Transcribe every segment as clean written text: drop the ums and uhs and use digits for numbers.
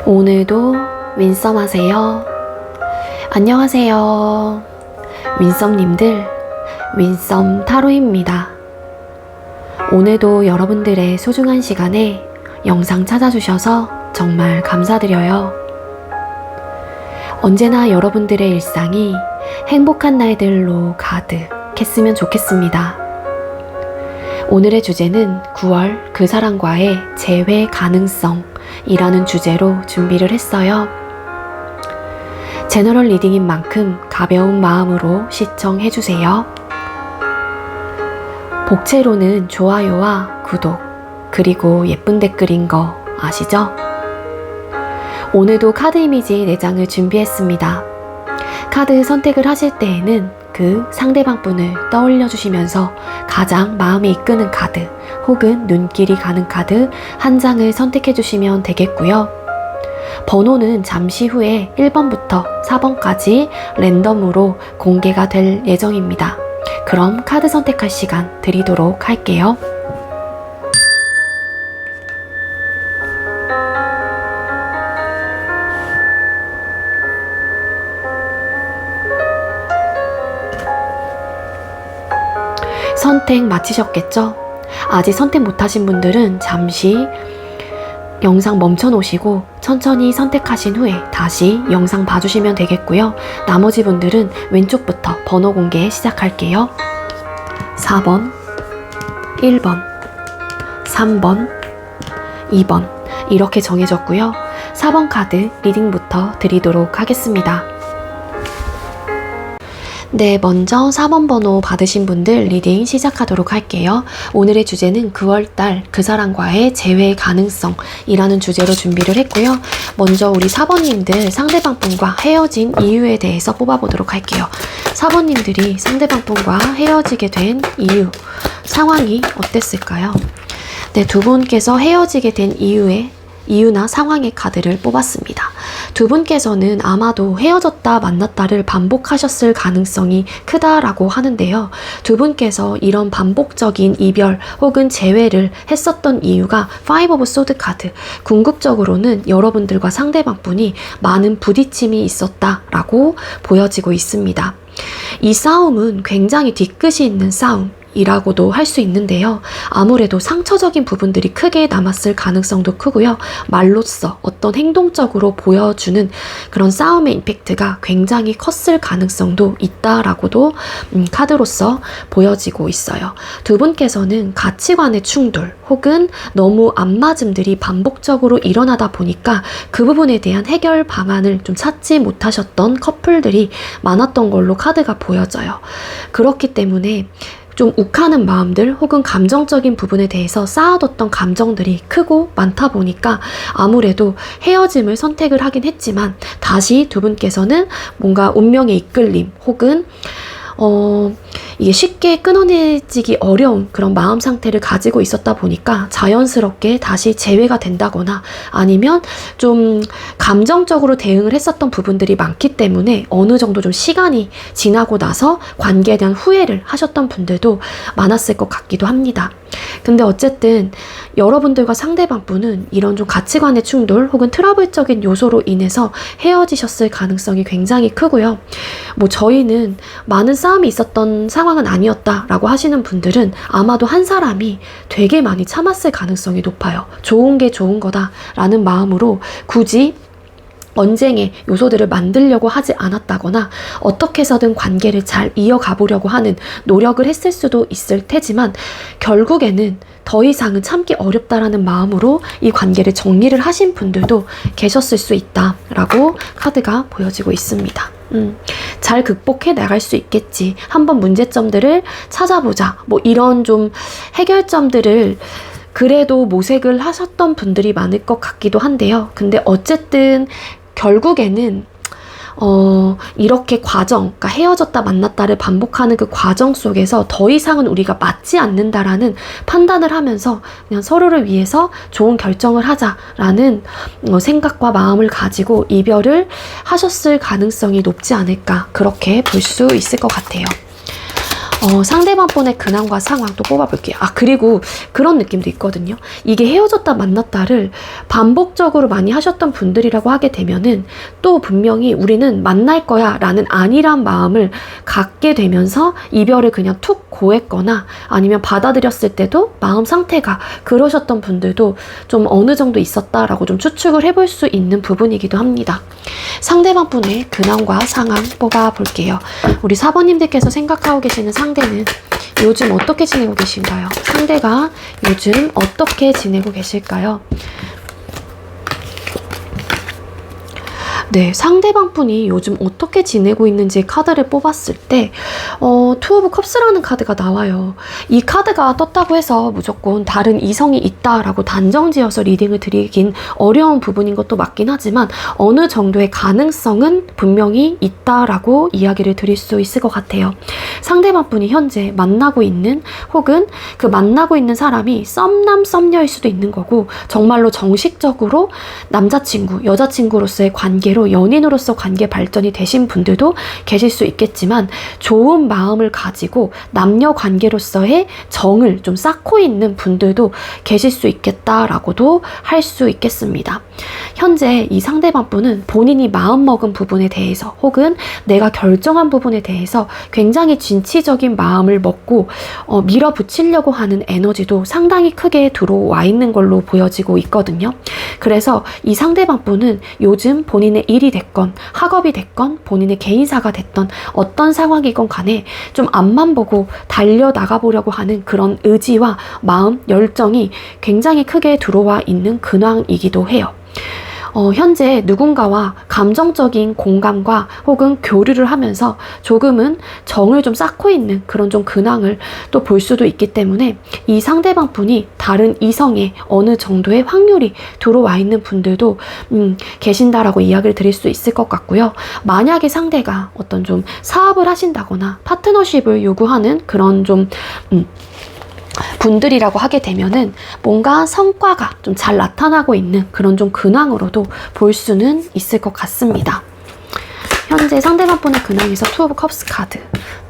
오늘도 윈썸 하세요. 안녕하세요. 윈썸님들, 윈썸 타로입니다. 오늘도 여러분들의 소중한 시간에 영상 찾아주셔서 정말 감사드려요. 언제나 여러분들의 일상이 행복한 날들로 가득했으면 좋겠습니다. 오늘의 주제는 9월 그 사람과의 재회 가능성이라는 주제로 준비를 했어요. 제너럴 리딩인 만큼 가벼운 마음으로 시청해주세요. 복채로는 좋아요와 구독, 그리고 예쁜 댓글인 거 아시죠? 오늘도 카드 이미지 4장을 준비했습니다. 카드 선택을 하실 때에는 그 상대방 분을 떠올려 주시면서 가장 마음에 이끄는 카드 혹은 눈길이 가는 카드 한 장을 선택해 주시면 되겠고요. 번호는 잠시 후에 1번부터 4번까지 랜덤으로 공개가 될 예정입니다. 그럼 카드 선택할 시간 드리도록 할게요. 선택 마치셨겠죠? 아직 선택 못하신 분들은 잠시 영상 멈춰 놓으시고 천천히 선택하신 후에 다시 영상 봐주시면 되겠고요. 나머지 분들은 왼쪽부터 번호 공개 시작할게요. 4번, 1번, 3번, 2번 이렇게 정해졌고요. 4번 카드 리딩부터 드리도록 하겠습니다. 네, 먼저 4번 번호 받으신 분들 리딩 시작하도록 할게요. 오늘의 주제는 9월달 그 사람과의 재회 가능성이라는 주제로 준비를 했고요. 먼저 우리 4번님들 상대방 분과 헤어진 이유에 대해서 뽑아보도록 할게요. 4번님들이 상대방 분과 헤어지게 된 이유, 상황이 어땠을까요? 네, 두 분께서 헤어지게 된 이유나 상황의 카드를 뽑았습니다. 두 분께서는 아마도 헤어졌다 만났다를 반복하셨을 가능성이 크다라고 하는데요. 두 분께서 이런 반복적인 이별 혹은 재회를 했었던 이유가 5 of Swords 카드, 궁극적으로는 여러분들과 상대방 분이 많은 부딪힘이 있었다라고 보여지고 있습니다. 이 싸움은 굉장히 뒤끝이 있는 싸움 이라고도 할 수 있는데요. 아무래도 상처적인 부분들이 크게 남았을 가능성도 크고요. 말로써 어떤 행동적으로 보여주는 그런 싸움의 임팩트가 굉장히 컸을 가능성도 있다라고도 카드로서 보여지고 있어요. 두 분께서는 가치관의 충돌 혹은 너무 안 맞음들이 반복적으로 일어나다 보니까 그 부분에 대한 해결 방안을 좀 찾지 못하셨던 커플들이 많았던 걸로 카드가 보여져요. 그렇기 때문에 좀 욱하는 마음들 혹은 감정적인 부분에 대해서 쌓아뒀던 감정들이 크고 많다 보니까 아무래도 헤어짐을 선택을 하긴 했지만 다시 두 분께서는 뭔가 운명의 이끌림 혹은 이게 쉽게 끊어내지기 어려운 그런 마음 상태를 가지고 있었다 보니까 자연스럽게 다시 재회가 된다거나 아니면 좀 감정적으로 대응을 했었던 부분들이 많기 때문에 어느 정도 좀 시간이 지나고 나서 관계에 대한 후회를 하셨던 분들도 많았을 것 같기도 합니다. 근데 어쨌든 여러분들과 상대방 분은 이런 좀 가치관의 충돌 혹은 트러블적인 요소로 인해서 헤어지셨을 가능성이 굉장히 크고요. 뭐 저희는 많은 싸움이 있었던 상황은 아니었다라고 하시는 분들은 아마도 한 사람이 되게 많이 참았을 가능성이 높아요. 좋은 게 좋은 거다라는 마음으로 굳이 언쟁의 요소들을 만들려고 하지 않았다거나 어떻게 해서든 관계를 잘 이어가 보려고 하는 노력을 했을 수도 있을 테지만 결국에는 더 이상은 참기 어렵다라는 마음으로 이 관계를 정리를 하신 분들도 계셨을 수 있다라고 카드가 보여지고 있습니다. 잘 극복해 나갈 수 있겠지. 한번 문제점들을 찾아보자. 뭐 이런 좀 해결점들을 그래도 모색을 하셨던 분들이 많을 것 같기도 한데요. 근데 어쨌든 결국에는 이렇게 그러니까 헤어졌다 만났다를 반복하는 그 과정 속에서 더 이상은 우리가 맞지 않는다라는 판단을 하면서 그냥 서로를 위해서 좋은 결정을 하자라는 생각과 마음을 가지고 이별을 하셨을 가능성이 높지 않을까 그렇게 볼 수 있을 것 같아요. 상대방분의 근황과 상황 또 뽑아볼게요. 그리고 그런 느낌도 있거든요. 이게 헤어졌다 만났다를 반복적으로 많이 하셨던 분들이라고 하게 되면은 또 분명히 우리는 만날 거야 라는 안일한 마음을 갖게 되면서 이별을 그냥 툭 고했거나 아니면 받아들였을 때도 마음 상태가 그러셨던 분들도 좀 어느 정도 있었다라고 좀 추측을 해볼 수 있는 부분이기도 합니다. 상대방분의 근황과 상황 뽑아볼게요. 우리 4번님들께서 생각하고 계시는 상대는 요즘 어떻게 지내고 계신가요? 상대가 요즘 어떻게 지내고 계실까요? 네, 상대방 분이 요즘 어떻게 지내고 있는지 카드를 뽑았을 때 투 오브 컵스라는 카드가 나와요. 이 카드가 떴다고 해서 무조건 다른 이성이 있다라고 단정지어서 리딩을 드리긴 어려운 부분인 것도 맞긴 하지만 어느 정도의 가능성은 분명히 있다라고 이야기를 드릴 수 있을 것 같아요. 상대방 분이 현재 만나고 있는 혹은 그 만나고 있는 사람이 썸남 썸녀일 수도 있는 거고 정말로 정식적으로 남자친구, 여자친구로서의 관계로 연인으로서 관계 발전이 되신 분들도 계실 수 있겠지만 좋은 마음을 가지고 남녀 관계로서의 정을 좀 쌓고 있는 분들도 계실 수 있겠다라고도 할 수 있겠습니다. 현재 이 상대방 분은 본인이 마음먹은 부분에 대해서 혹은 내가 결정한 부분에 대해서 굉장히 진취적인 마음을 먹고 밀어붙이려고 하는 에너지도 상당히 크게 들어와 있는 걸로 보여지고 있거든요. 그래서 이 상대방 분은 요즘 본인의 일이 됐건 학업이 됐건 본인의 개인사가 됐던 어떤 상황이건 간에 좀 앞만 보고 달려나가 보려고 하는 그런 의지와 마음, 열정이 굉장히 크게 들어와 있는 근황이기도 해요. 현재 누군가와 감정적인 공감과 혹은 교류를 하면서 조금은 정을 좀 쌓고 있는 그런 좀 근황을 또 볼 수도 있기 때문에 이 상대방 분이 다른 이성에 어느 정도의 확률이 들어와 있는 분들도 계신다라고 이야기를 드릴 수 있을 것 같고요. 만약에 상대가 어떤 좀 사업을 하신다거나 파트너십을 요구하는 그런 좀 분들이라고 하게 되면은 뭔가 성과가 좀 잘 나타나고 있는 그런 좀 근황으로도 볼 수는 있을 것 같습니다. 현재 상대방 분의 근황에서 투 오브 컵스 카드,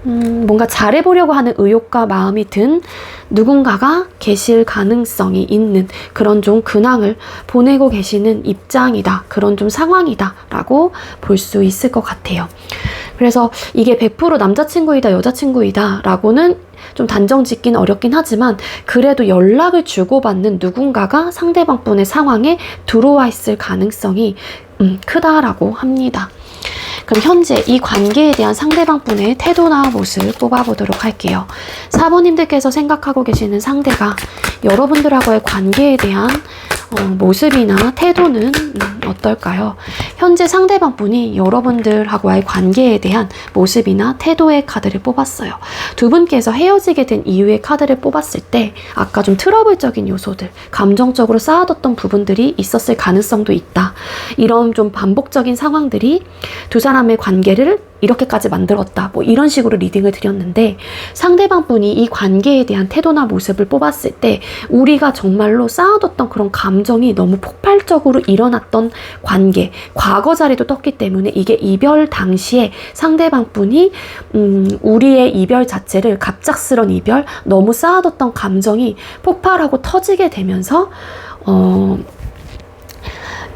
뭔가 잘해보려고 하는 의욕과 마음이 든 누군가가 계실 가능성이 있는 그런 좀 근황을 보내고 계시는 입장이다, 그런 좀 상황이다 라고 볼 수 있을 것 같아요. 그래서 이게 100% 남자친구이다 여자친구이다 라고는 좀 단정 짓기는 어렵긴 하지만 그래도 연락을 주고받는 누군가가 상대방 분의 상황에 들어와 있을 가능성이 크다라고 합니다. 그럼 현재 이 관계에 대한 상대방 분의 태도나 모습 뽑아보도록 할게요. 4번님들께서 생각하고 계시는 상대가 여러분들하고의 관계에 대한 모습이나 태도는 어떨까요? 현재 상대방 분이 여러분들하고의 관계에 대한 모습이나 태도의 카드를 뽑았어요. 두 분께서 헤어지게 된 이유의 카드를 뽑았을 때 아까 좀 트러블적인 요소들, 감정적으로 쌓아뒀던 부분들이 있었을 가능성도 있다. 이런 좀 반복적인 상황들이 두 사람의 관계를 이렇게까지 만들었다, 뭐 이런 식으로 리딩을 드렸는데 상대방 분이 이 관계에 대한 태도나 모습을 뽑았을 때 우리가 정말로 쌓아뒀던 그런 감정이 너무 폭발적으로 일어났던 관계, 과거 자리도 떴기 때문에 이게 이별 당시에 상대방 분이 우리의 이별 자체를 갑작스런 이별, 너무 쌓아뒀던 감정이 폭발하고 터지게 되면서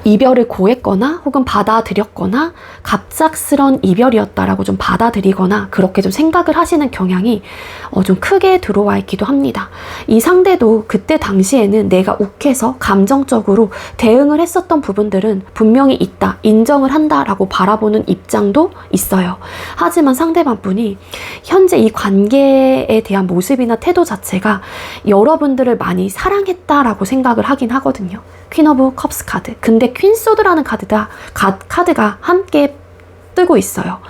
이별을 고했거나 혹은 받아들였거나 갑작스런 이별이었다라고 좀 받아들이거나 그렇게 좀 생각을 하시는 경향이 좀 크게 들어와 있기도 합니다. 이 상대도 그때 당시에는 내가 욱해서 감정적으로 대응을 했었던 부분들은 분명히 있다, 인정을 한다라고 바라보는 입장도 있어요. 하지만 상대방 분이 현재 이 관계에 대한 모습이나 태도 자체가 여러분들을 많이 사랑했다라고 생각을 하긴 하거든요. 퀸 오브 컵스 카드. 근데 퀸 소드라는 카드가 함께 뜨고 있어요.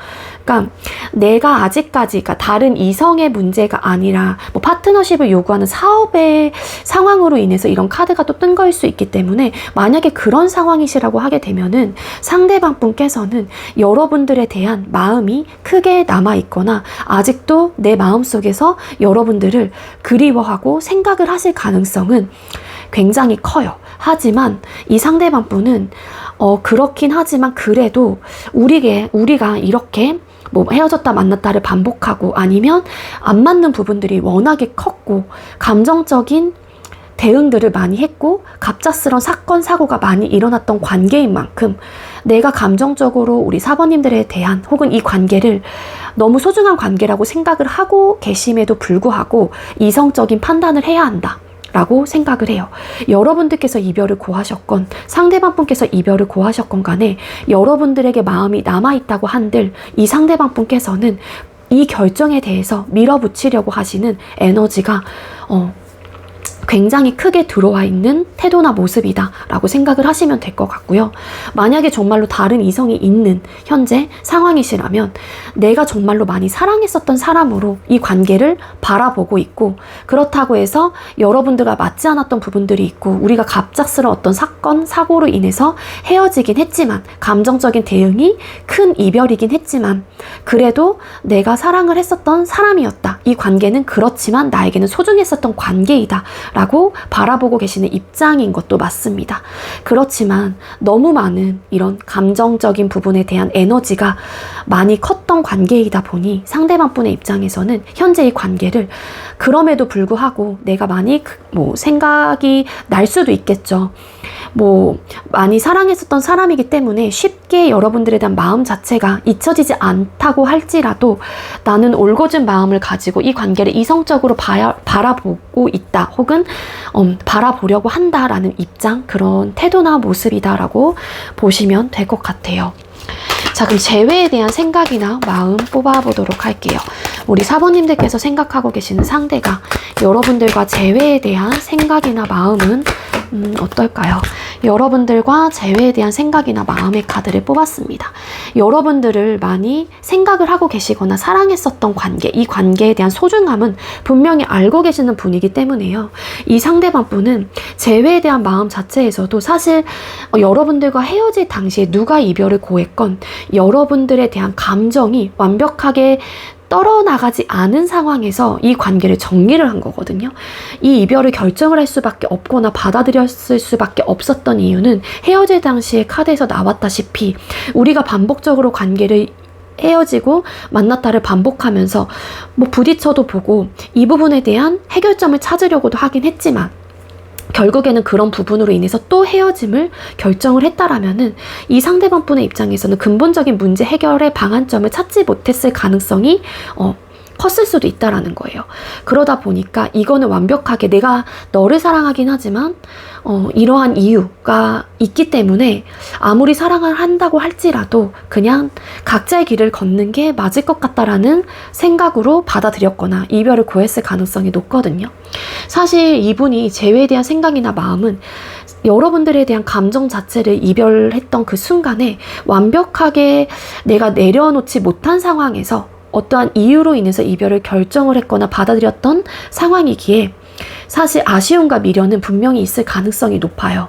그러니까 내가 아직까지, 그러니까 다른 이성의 문제가 아니라 뭐 파트너십을 요구하는 사업의 상황으로 인해서 이런 카드가 또 뜬 거일 수 있기 때문에 만약에 그런 상황이시라고 하게 되면은 상대방 분께서는 여러분들에 대한 마음이 크게 남아있거나 아직도 내 마음속에서 여러분들을 그리워하고 생각을 하실 가능성은 굉장히 커요. 하지만 이 상대방 분은 그렇긴 하지만 그래도 우리가 이렇게 뭐 헤어졌다 만났다를 반복하고 아니면 안 맞는 부분들이 워낙에 컸고 감정적인 대응들을 많이 했고 갑작스런 사건, 사고가 많이 일어났던 관계인 만큼 내가 감정적으로 우리 사번님들에 대한 혹은 이 관계를 너무 소중한 관계라고 생각을 하고 계심에도 불구하고 이성적인 판단을 해야 한다 라고 생각을 해요. 여러분들께서 이별을 고하셨건 상대방 분께서 이별을 고하셨건 간에 여러분들에게 마음이 남아있다고 한들 이 상대방 분께서는 이 결정에 대해서 밀어붙이려고 하시는 에너지가 굉장히 크게 들어와 있는 태도나 모습이다 라고 생각을 하시면 될 것 같고요. 만약에 정말로 다른 이성이 있는 현재 상황이시라면 내가 정말로 많이 사랑했었던 사람으로 이 관계를 바라보고 있고 그렇다고 해서 여러분들과 맞지 않았던 부분들이 있고 우리가 갑작스러운 어떤 사건, 사고로 인해서 헤어지긴 했지만 감정적인 대응이 큰 이별이긴 했지만 그래도 내가 사랑을 했었던 사람이었다. 이 관계는 그렇지만 나에게는 소중했었던 관계이다 라고 바라보고 계시는 입장인 것도 맞습니다. 그렇지만 너무 많은 이런 감정적인 부분에 대한 에너지가 많이 컸던 관계이다 보니 상대방 분의 입장에서는 현재 이 관계를 그럼에도 불구하고 내가 많이 생각이 날 수도 있겠죠. 많이 사랑했었던 사람이기 때문에 쉽게 여러분들에 대한 마음 자체가 잊혀지지 않다고 할지라도 나는 올곧은 마음을 가지고 이 관계를 이성적으로 바라보고 있다 혹은 바라보려고 한다라는 입장, 그런 태도나 모습이다라고 보시면 될 것 같아요. 자, 그럼 재회에 대한 생각이나 마음 뽑아보도록 할게요. 우리 사번님들께서 생각하고 계시는 상대가 여러분들과 재회에 대한 생각이나 마음은 어떨까요? 여러분들과 재회에 대한 생각이나 마음의 카드를 뽑았습니다. 여러분들을 많이 생각을 하고 계시거나 사랑했었던 관계, 이 관계에 대한 소중함은 분명히 알고 계시는 분이기 때문에요. 이 상대방 분은 재회에 대한 마음 자체에서도 사실 여러분들과 헤어질 당시에 누가 이별을 고했건 여러분들에 대한 감정이 완벽하게 떨어나가지 않은 상황에서 이 관계를 정리를 한 거거든요. 이 이별을 결정을 할 수밖에 없거나 받아들였을 수밖에 없었던 이유는 헤어질 당시에 카드에서 나왔다시피 우리가 반복적으로 관계를 헤어지고 만났다를 반복하면서 부딪혀도 보고 이 부분에 대한 해결점을 찾으려고도 하긴 했지만 결국에는 그런 부분으로 인해서 또 헤어짐을 결정을 했다라면은 이 상대방 분의 입장에서는 근본적인 문제 해결의 방안점을 찾지 못했을 가능성이 컸을 수도 있다라는 거예요. 그러다 보니까 이거는 완벽하게 내가 너를 사랑하긴 하지만 이러한 이유가 있기 때문에 아무리 사랑을 한다고 할지라도 그냥 각자의 길을 걷는 게 맞을 것 같다라는 생각으로 받아들였거나 이별을 고했을 가능성이 높거든요. 사실 이분이 재회에 대한 생각이나 마음은 여러분들에 대한 감정 자체를 이별했던 그 순간에 완벽하게 내가 내려놓지 못한 상황에서 어떠한 이유로 인해서 이별을 결정을 했거나 받아들였던 상황이기에 사실 아쉬움과 미련은 분명히 있을 가능성이 높아요.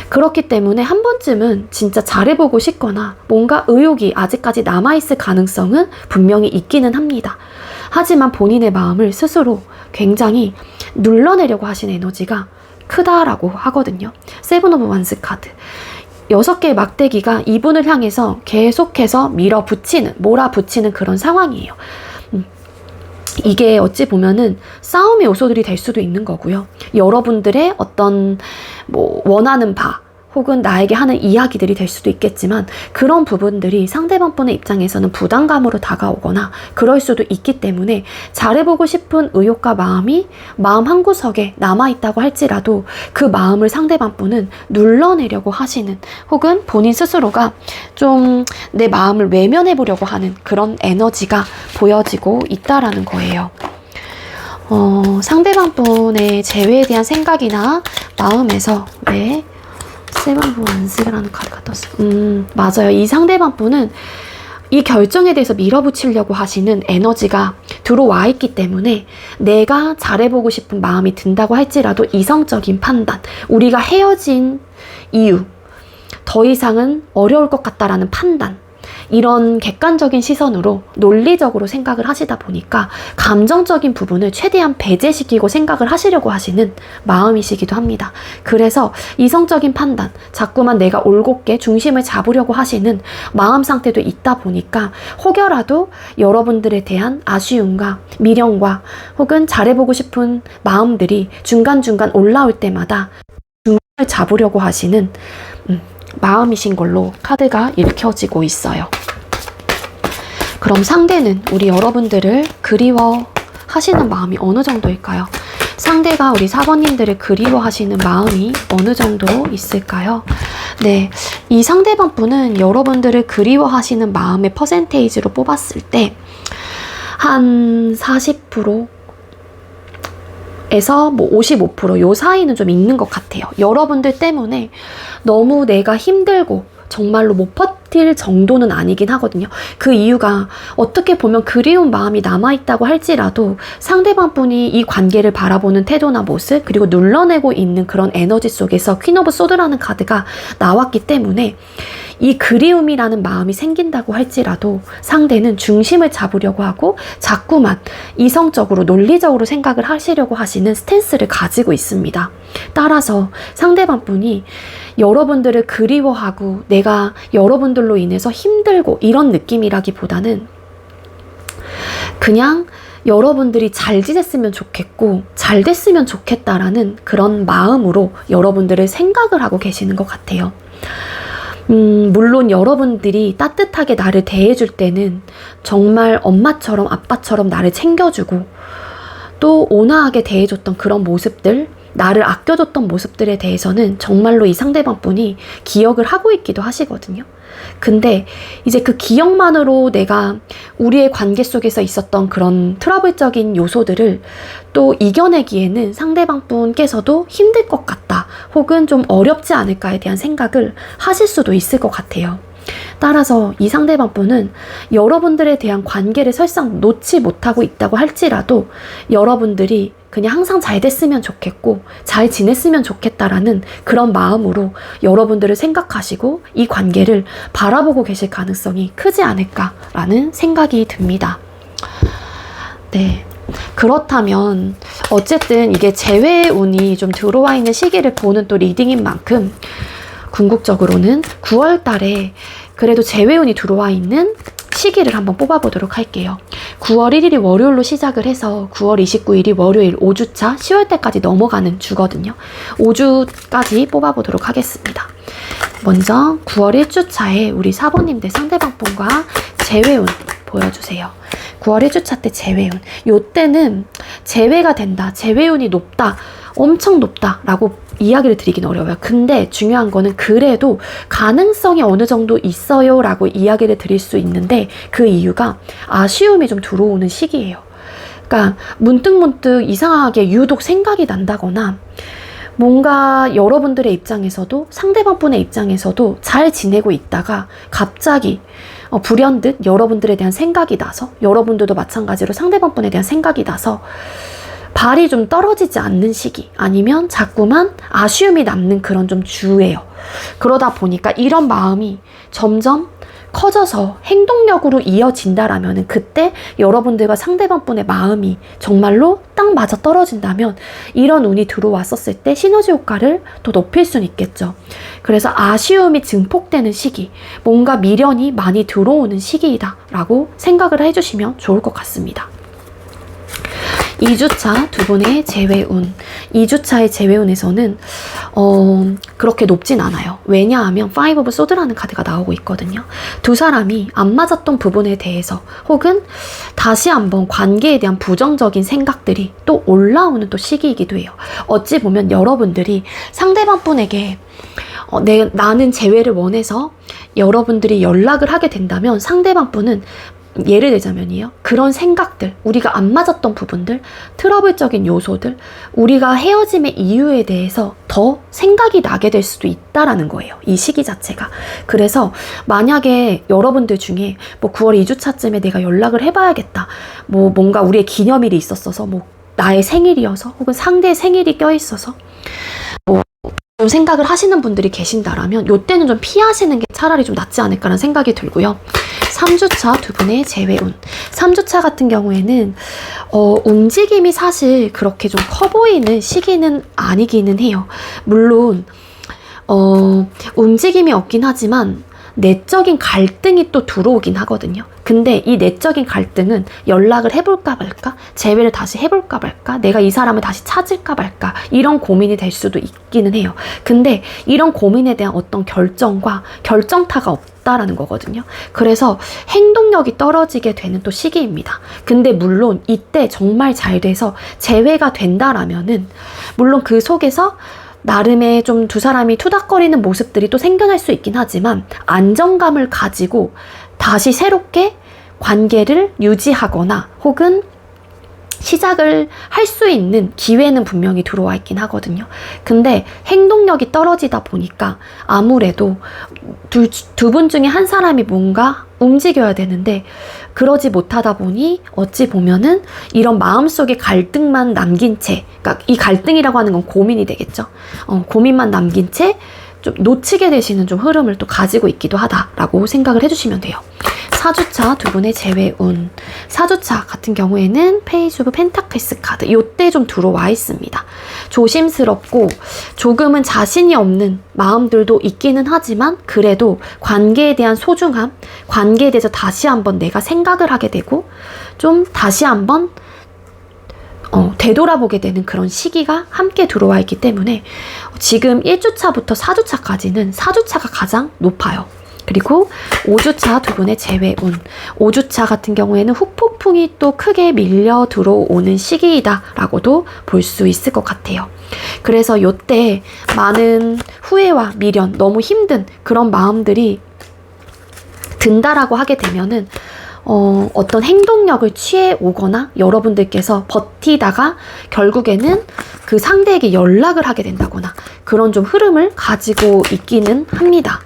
그렇기 때문에 한 번쯤은 진짜 잘해보고 싶거나 뭔가 의욕이 아직까지 남아있을 가능성은 분명히 있기는 합니다. 하지만 본인의 마음을 스스로 굉장히 눌러내려고 하시는 에너지가 크다라고 하거든요. 세븐 오브 원스 카드. 6개의 막대기가 이분을 향해서 계속해서 몰아붙이는 그런 상황이에요. 이게 어찌 보면은 싸움의 요소들이 될 수도 있는 거고요. 여러분들의 어떤 원하는 바 혹은 나에게 하는 이야기들이 될 수도 있겠지만 그런 부분들이 상대방 분의 입장에서는 부담감으로 다가오거나 그럴 수도 있기 때문에 잘해보고 싶은 의욕과 마음이 마음 한구석에 남아있다고 할지라도 그 마음을 상대방 분은 눌러내려고 하시는 혹은 본인 스스로가 좀 내 마음을 외면해보려고 하는 그런 에너지가 보여지고 있다라는 거예요. 상대방 분의 재회에 대한 생각이나 마음에서 왜 세븐 오브 원스라는 카드가 떴어요. 맞아요. 이 상대방 분은 이 결정에 대해서 밀어붙이려고 하시는 에너지가 들어와 있기 때문에 내가 잘해보고 싶은 마음이 든다고 할지라도 이성적인 판단, 우리가 헤어진 이유, 더 이상은 어려울 것 같다라는 판단, 이런 객관적인 시선으로 논리적으로 생각을 하시다 보니까 감정적인 부분을 최대한 배제시키고 생각을 하시려고 하시는 마음이시기도 합니다. 그래서 이성적인 판단, 자꾸만 내가 올곧게 중심을 잡으려고 하시는 마음 상태도 있다 보니까 혹여라도 여러분들에 대한 아쉬움과 미련과 혹은 잘해보고 싶은 마음들이 중간중간 올라올 때마다 중심을 잡으려고 하시는 마음이신 걸로 카드가 읽혀지고 있어요. 그럼 상대는 우리 여러분들을 그리워하시는 마음이 어느 정도일까요? 상대가 우리 4번님들을 그리워하시는 마음이 어느 정도 있을까요? 네, 이 상대방 분은 여러분들을 그리워하시는 마음의 퍼센테이지로 뽑았을 때 한 40% 에서 뭐 55% 요 사이는 좀 있는 것 같아요. 여러분들 때문에 너무 내가 힘들고 정말로 못 버틸 정도는 아니긴 하거든요. 그 이유가 어떻게 보면 그리운 마음이 남아있다고 할지라도 상대방 분이 이 관계를 바라보는 태도나 모습, 그리고 눌러내고 있는 그런 에너지 속에서 퀸 오브 소드라는 카드가 나왔기 때문에 이 그리움이라는 마음이 생긴다고 할지라도 상대는 중심을 잡으려고 하고 자꾸만 이성적으로 논리적으로 생각을 하시려고 하시는 스탠스를 가지고 있습니다. 따라서 상대방 분이 여러분들을 그리워하고 내가 여러분들로 인해서 힘들고 이런 느낌이라기보다는 그냥 여러분들이 잘 지냈으면 좋겠고 잘 됐으면 좋겠다라는 그런 마음으로 여러분들을 생각을 하고 계시는 것 같아요. 물론 여러분들이 따뜻하게 나를 대해줄 때는 정말 엄마처럼 아빠처럼 나를 챙겨주고 또 온화하게 대해줬던 그런 모습들, 나를 아껴줬던 모습들에 대해서는 정말로 이 상대방 분이 기억을 하고 있기도 하시거든요. 근데 이제 그 기억만으로 내가 우리의 관계 속에서 있었던 그런 트러블적인 요소들을 또 이겨내기에는 상대방 분께서도 힘들 것 같다, 혹은 좀 어렵지 않을까에 대한 생각을 하실 수도 있을 것 같아요. 따라서 이 상대방 분은 여러분들에 대한 관계를 설상 놓지 못하고 있다고 할지라도 여러분들이 그냥 항상 잘 됐으면 좋겠고 잘 지냈으면 좋겠다라는 그런 마음으로 여러분들을 생각하시고 이 관계를 바라보고 계실 가능성이 크지 않을까라는 생각이 듭니다. 네. 그렇다면 어쨌든 이게 재회의 운이 좀 들어와 있는 시기를 보는 또 리딩인 만큼 궁극적으로는 9월 달에 그래도 재회운이 들어와 있는 시기를 한번 뽑아보도록 할게요. 9월 1일이 월요일로 시작을 해서 9월 29일이 월요일 5주차 10월 달까지 넘어가는 주거든요. 5주까지 뽑아보도록 하겠습니다. 먼저 9월 1주차에 우리 4번님들 상대방 분과 재회운 보여주세요. 9월 1주차 때 재회운. 요때는 재회가 된다, 재회운이 높다, 엄청 높다 라고 이야기를 드리긴 어려워요. 근데 중요한 거는 그래도 가능성이 어느 정도 있어요 라고 이야기를 드릴 수 있는데 그 이유가 아쉬움이 좀 들어오는 시기예요. 그러니까 문득문득 이상하게 유독 생각이 난다거나 뭔가 여러분들의 입장에서도 상대방 분의 입장에서도 잘 지내고 있다가 갑자기 불현듯 여러분들에 대한 생각이 나서, 여러분들도 마찬가지로 상대방 분에 대한 생각이 나서 발이 좀 떨어지지 않는 시기, 아니면 자꾸만 아쉬움이 남는 그런 좀 주예요. 그러다 보니까 이런 마음이 점점 커져서 행동력으로 이어진다라면 그때 여러분들과 상대방 분의 마음이 정말로 딱 맞아 떨어진다면 이런 운이 들어왔었을 때 시너지 효과를 더 높일 수는 있겠죠. 그래서 아쉬움이 증폭되는 시기, 뭔가 미련이 많이 들어오는 시기이다 라고 생각을 해주시면 좋을 것 같습니다. 2주차 두 분의 재회운. 2주차의 재회운에서는 그렇게 높진 않아요. 왜냐하면 5 of Swords라는 카드가 나오고 있거든요. 두 사람이 안 맞았던 부분에 대해서 혹은 다시 한번 관계에 대한 부정적인 생각들이 또 올라오는 또 시기이기도 해요. 어찌 보면 여러분들이 상대방 분에게 나는 재회를 원해서 여러분들이 연락을 하게 된다면 상대방 분은 예를 들자면이요, 그런 생각들, 우리가 안 맞았던 부분들, 트러블적인 요소들, 우리가 헤어짐의 이유에 대해서 더 생각이 나게 될 수도 있다라는 거예요. 이 시기 자체가. 그래서 만약에 여러분들 중에 뭐 9월 2주차쯤에 내가 연락을 해봐야겠다, 뭐 뭔가 우리의 기념일이 있었어서, 뭐 나의 생일이어서, 혹은 상대의 생일이 껴있어서 뭐 좀 생각을 하시는 분들이 계신다라면 이때는 좀 피하시는 게 차라리 좀 낫지 않을까라는 생각이 들고요. 3주차 두 분의 재회운. 3주차 같은 경우에는 움직임이 사실 그렇게 좀 커 보이는 시기는 아니기는 해요. 물론 움직임이 없긴 하지만 내적인 갈등이 또 들어오긴 하거든요. 근데 이 내적인 갈등은 연락을 해볼까 말까? 재회를 다시 해볼까 말까? 내가 이 사람을 다시 찾을까 말까? 이런 고민이 될 수도 있기는 해요. 근데 이런 고민에 대한 어떤 결정과 결정타가 없다라는 거거든요. 그래서 행동력이 떨어지게 되는 또 시기입니다. 근데 물론 이때 정말 잘 돼서 재회가 된다라면은 물론 그 속에서 나름의 좀 두 사람이 투닥거리는 모습들이 또 생겨날 수 있긴 하지만 안정감을 가지고 다시 새롭게 관계를 유지하거나 혹은 시작을 할 수 있는 기회는 분명히 들어와 있긴 하거든요. 근데 행동력이 떨어지다 보니까 아무래도 두 분 중에 한 사람이 뭔가 움직여야 되는데 그러지 못하다 보니 어찌 보면은 이런 마음속에 갈등만 남긴 채, 그러니까 이 갈등이라고 하는 건 고민이 되겠죠. 고민만 남긴 채 좀 놓치게 되시는 좀 흐름을 또 가지고 있기도 하다라고 생각을 해주시면 돼요. 4주차 두 분의 재회운. 4주차 같은 경우에는 페이지 오브 펜타클스 카드. 요때 좀 들어와 있습니다. 조심스럽고 조금은 자신이 없는 마음들도 있기는 하지만 그래도 관계에 대한 소중함, 관계에 대해서 다시 한번 내가 생각을 하게 되고 좀 다시 한번 되돌아보게 되는 그런 시기가 함께 들어와 있기 때문에 지금 1주차부터 4주차까지는 4주차가 가장 높아요. 그리고 5주차 두 분의 재회운. 5주차 같은 경우에는 후폭풍이 또 크게 밀려 들어오는 시기이다라고도 볼 수 있을 것 같아요. 그래서 이때 많은 후회와 미련, 너무 힘든 그런 마음들이 든다라고 하게 되면은 어떤 행동력을 취해 오거나 여러분들께서 버티다가 결국에는 그 상대에게 연락을 하게 된다거나 그런 좀 흐름을 가지고 있기는 합니다.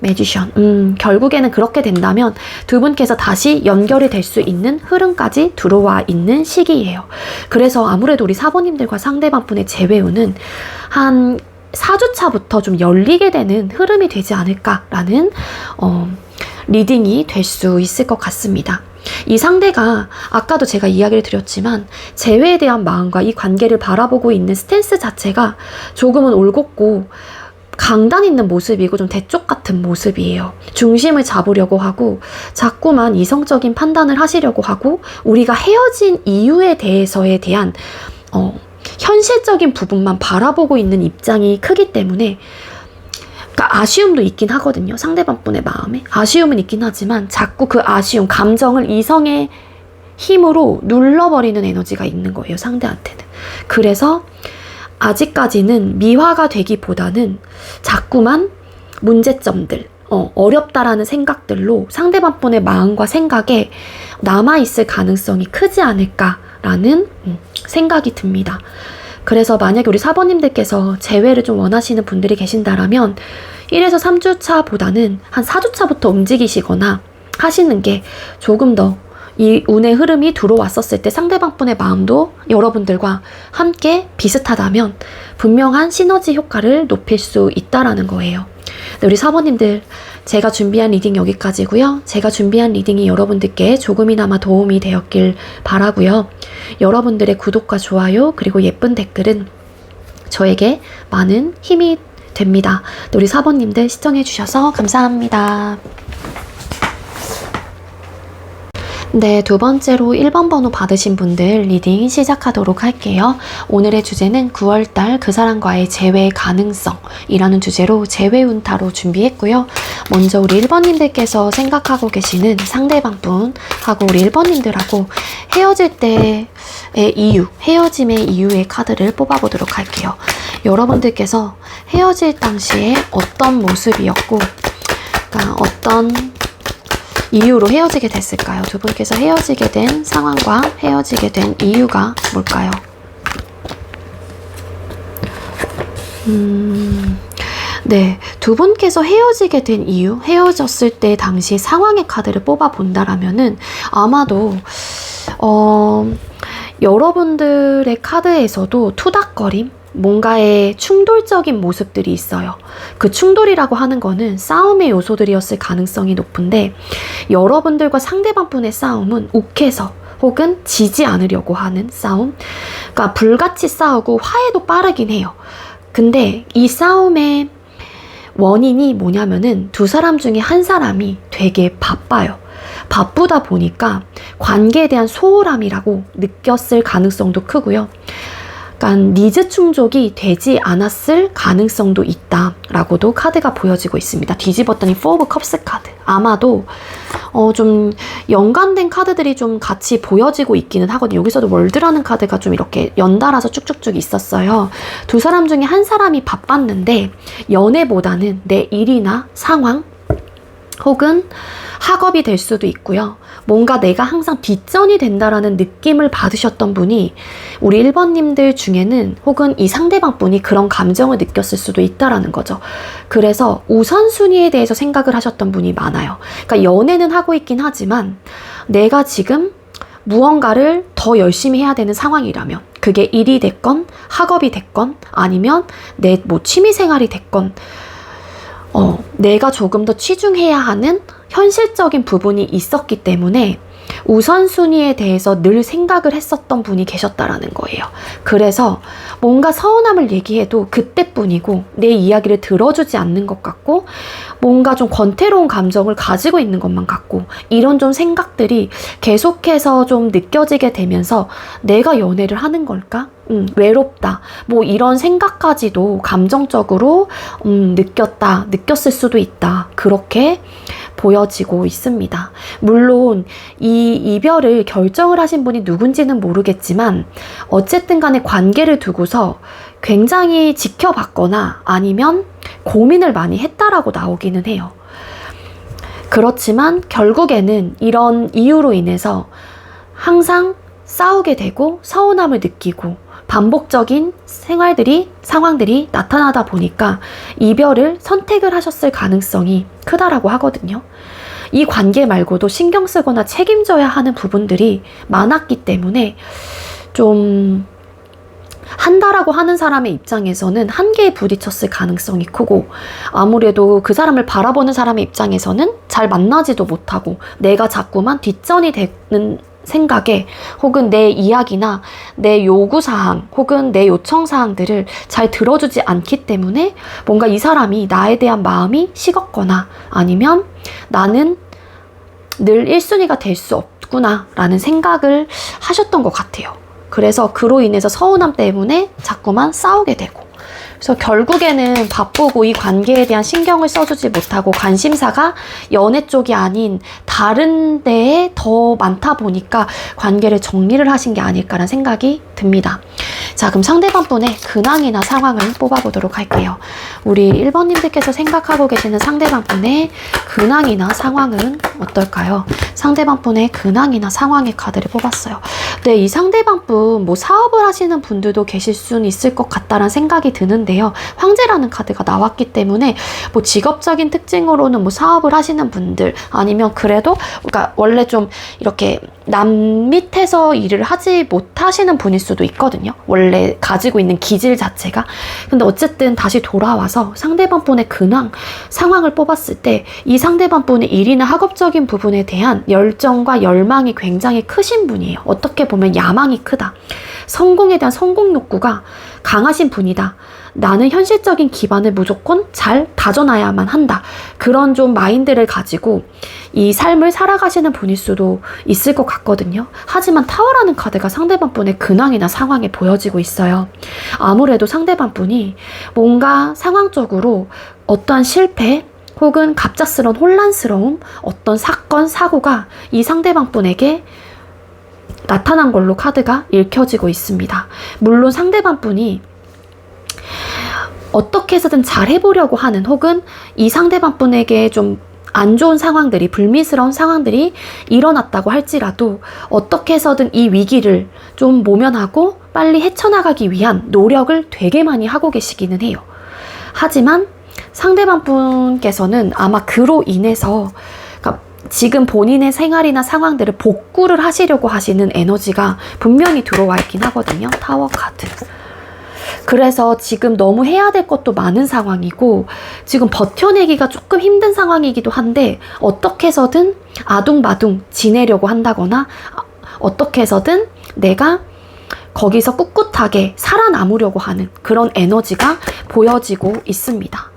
매지션. 결국에는 그렇게 된다면 두 분께서 다시 연결이 될 수 있는 흐름까지 들어와 있는 시기예요. 그래서 아무래도 우리 사모님들과 상대방분의 재회운은 한 4주차부터 좀 열리게 되는 흐름이 되지 않을까라는 리딩이 될 수 있을 것 같습니다. 이 상대가 아까도 제가 이야기를 드렸지만 재회에 대한 마음과 이 관계를 바라보고 있는 스탠스 자체가 조금은 올곧고 강단 있는 모습이고 좀 대쪽 같은 모습이에요. 중심을 잡으려고 하고 자꾸만 이성적인 판단을 하시려고 하고 우리가 헤어진 이유에 대한 현실적인 부분만 바라보고 있는 입장이 크기 때문에 그러니까 아쉬움도 있긴 하거든요. 상대방분의 마음에 아쉬움은 있긴 하지만 자꾸 그 아쉬움, 감정을 이성의 힘으로 눌러버리는 에너지가 있는 거예요. 상대한테는. 그래서 아직까지는 미화가 되기보다는 자꾸만 문제점들, 어렵다라는 생각들로 상대방분의 마음과 생각에 남아있을 가능성이 크지 않을까라는 생각이 듭니다. 그래서 만약에 우리 사모님들께서 재회를 좀 원하시는 분들이 계신다라면 1에서 3주차보다는 한 4주차부터 움직이시거나 하시는 게 조금 더 이 운의 흐름이 들어왔었을 때 상대방분의 마음도 여러분들과 함께 비슷하다면 분명한 시너지 효과를 높일 수 있다라는 거예요. 네, 우리 사모님들 제가 준비한 리딩 여기까지고요. 제가 준비한 리딩이 여러분들께 조금이나마 도움이 되었길 바라고요. 여러분들의 구독과 좋아요 그리고 예쁜 댓글은 저에게 많은 힘이 됩니다. 우리 사모님들 시청해 주셔서 감사합니다. 네, 두 번째로 1번 번호 받으신 분들 리딩 시작하도록 할게요. 오늘의 주제는 9월달 그 사람과의 재회 가능성이라는 주제로 재회운 타로 준비했고요. 먼저 우리 1번님들께서 생각하고 계시는 상대방분하고 우리 1번님들하고 헤어질 때의 이유, 헤어짐의 이유의 카드를 뽑아보도록 할게요. 여러분들께서 헤어질 당시에 어떤 모습이었고, 그러니까 어떤 이유로 헤어지게 됐을까요? 두 분께서 헤어지게 된 상황과 헤어지게 된 이유가 뭘까요? 네, 두 분께서 헤어지게 된 이유, 헤어졌을 때 당시 상황의 카드를 뽑아 본다라면은 아마도 여러분들의 카드에서도 투닥거림, 뭔가의 충돌적인 모습들이 있어요. 그 충돌이라고 하는 거는 싸움의 요소들이었을 가능성이 높은데 여러분들과 상대방 분의 싸움은 욱해서 혹은 지지 않으려고 하는 싸움, 그러니까 불같이 싸우고 화해도 빠르긴 해요. 근데 이 싸움의 원인이 뭐냐면은 두 사람 중에 한 사람이 되게 바빠요. 바쁘다 보니까 관계에 대한 소홀함이라고 느꼈을 가능성도 크고요. 그러니까 니즈 충족이 되지 않았을 가능성도 있다라고도 카드가 보여지고 있습니다. 뒤집었더니 4 오브 컵스 카드. 아마도 좀 연관된 카드들이 좀 같이 보여지고 있기는 하거든요. 여기서도 월드라는 카드가 좀 이렇게 연달아서 쭉쭉쭉 있었어요. 두 사람 중에 한 사람이 바빴는데 연애보다는 내 일이나 상황 혹은 학업이 될 수도 있고요. 뭔가 내가 항상 뒷전이 된다라는 느낌을 받으셨던 분이 우리 1번님들 중에는 혹은 이 상대방 분이 그런 감정을 느꼈을 수도 있다라는 거죠. 그래서 우선순위에 대해서 생각을 하셨던 분이 많아요. 그러니까 연애는 하고 있긴 하지만 내가 지금 무언가를 더 열심히 해야 되는 상황이라면 그게 일이 됐건 학업이 됐건 아니면 내 뭐 취미생활이 됐건 내가 조금 더 치중해야 하는 현실적인 부분이 있었기 때문에 우선순위에 대해서 늘 생각을 했었던 분이 계셨다라는 거예요. 그래서 뭔가 서운함을 얘기해도 그때뿐이고 내 이야기를 들어주지 않는 것 같고 뭔가 좀 권태로운 감정을 가지고 있는 것만 같고 이런 좀 생각들이 계속해서 좀 느껴지게 되면서 내가 연애를 하는 걸까? 외롭다. 뭐 이런 생각까지도 감정적으로 느꼈을 수도 있다. 그렇게 보여지고 있습니다. 물론 이 이별을 결정을 하신 분이 누군지는 모르겠지만 어쨌든 간에 관계를 두고서 굉장히 지켜봤거나 아니면 고민을 많이 했다라고 나오기는 해요. 그렇지만 결국에는 이런 이유로 인해서 항상 싸우게 되고 서운함을 느끼고 반복적인 상황들이 나타나다 보니까 이별을 선택을 하셨을 가능성이 크다라고 하거든요. 이 관계 말고도 신경 쓰거나 책임져야 하는 부분들이 많았기 때문에 좀 한다라고 하는 사람의 입장에서는 한계에 부딪혔을 가능성이 크고 아무래도 그 사람을 바라보는 사람의 입장에서는 잘 만나지도 못하고 내가 자꾸만 뒷전이 되는 생각에 혹은 내 이야기나 내 요구사항 혹은 내 요청사항들을 잘 들어주지 않기 때문에 뭔가 이 사람이 나에 대한 마음이 식었거나 아니면 나는 늘 1순위가 될 수 없구나 라는 생각을 하셨던 것 같아요. 그래서 그로 인해서 서운함 때문에 자꾸만 싸우게 되고 그래서 결국에는 바쁘고 이 관계에 대한 신경을 써주지 못하고 관심사가 연애 쪽이 아닌 다른 데에 더 많다 보니까 관계를 정리를 하신 게 아닐까라는 생각이 듭니다. 자, 그럼 상대방 분의 근황이나 상황을 뽑아보도록 할게요. 우리 1번님들께서 생각하고 계시는 상대방 분의 근황이나 상황은 어떨까요? 상대방 분의 근황이나 상황의 카드를 뽑았어요. 네, 이 상대방 분 뭐 사업을 하시는 분들도 계실 수는 있을 것 같다라는 생각이 드는데요. 황제라는 카드가 나왔기 때문에 뭐 직업적인 특징으로는 뭐 사업을 하시는 분들 아니면 그래도 그러니까 원래 좀 이렇게 남 밑에서 일을 하지 못하시는 분일 수도 있거든요. 원래 가지고 있는 기질 자체가. 근데 어쨌든 다시 돌아와서 상대방 분의 근황, 상황을 뽑았을 때 이 상대방 분의 일이나 학업적인 부분에 대한 열정과 열망이 굉장히 크신 분이에요. 어떻게 보면 야망이 크다. 성공에 대한 성공 욕구가 강하신 분이다. 나는 현실적인 기반을 무조건 잘 다져놔야만 한다. 그런 좀 마인드를 가지고 이 삶을 살아가시는 분일 수도 있을 것 같거든요. 하지만 타워라는 카드가 상대방 분의 근황이나 상황에 보여지고 있어요. 아무래도 상대방 분이 뭔가 상황적으로 어떠한 실패 혹은 갑작스러운 혼란스러움, 어떤 사건, 사고가 이 상대방 분에게 나타난 걸로 카드가 읽혀지고 있습니다. 물론 상대방 분이 어떻게 해서든 잘 해보려고 하는 혹은 이 상대방 분에게 좀 안 좋은 상황들이 불미스러운 상황들이 일어났다고 할지라도 어떻게 해서든 이 위기를 좀 모면하고 빨리 헤쳐나가기 위한 노력을 되게 많이 하고 계시기는 해요. 하지만 상대방 분께서는 아마 그로 인해서 지금 본인의 생활이나 상황들을 복구를 하시려고 하시는 에너지가 분명히 들어와 있긴 하거든요. 타워 카드. 그래서 지금 너무 해야 될 것도 많은 상황이고 지금 버텨내기가 조금 힘든 상황이기도 한데 어떻게 해서든 아둥바둥 지내려고 한다거나 어떻게 해서든 내가 거기서 꿋꿋하게 살아남으려고 하는 그런 에너지가 보여지고 있습니다.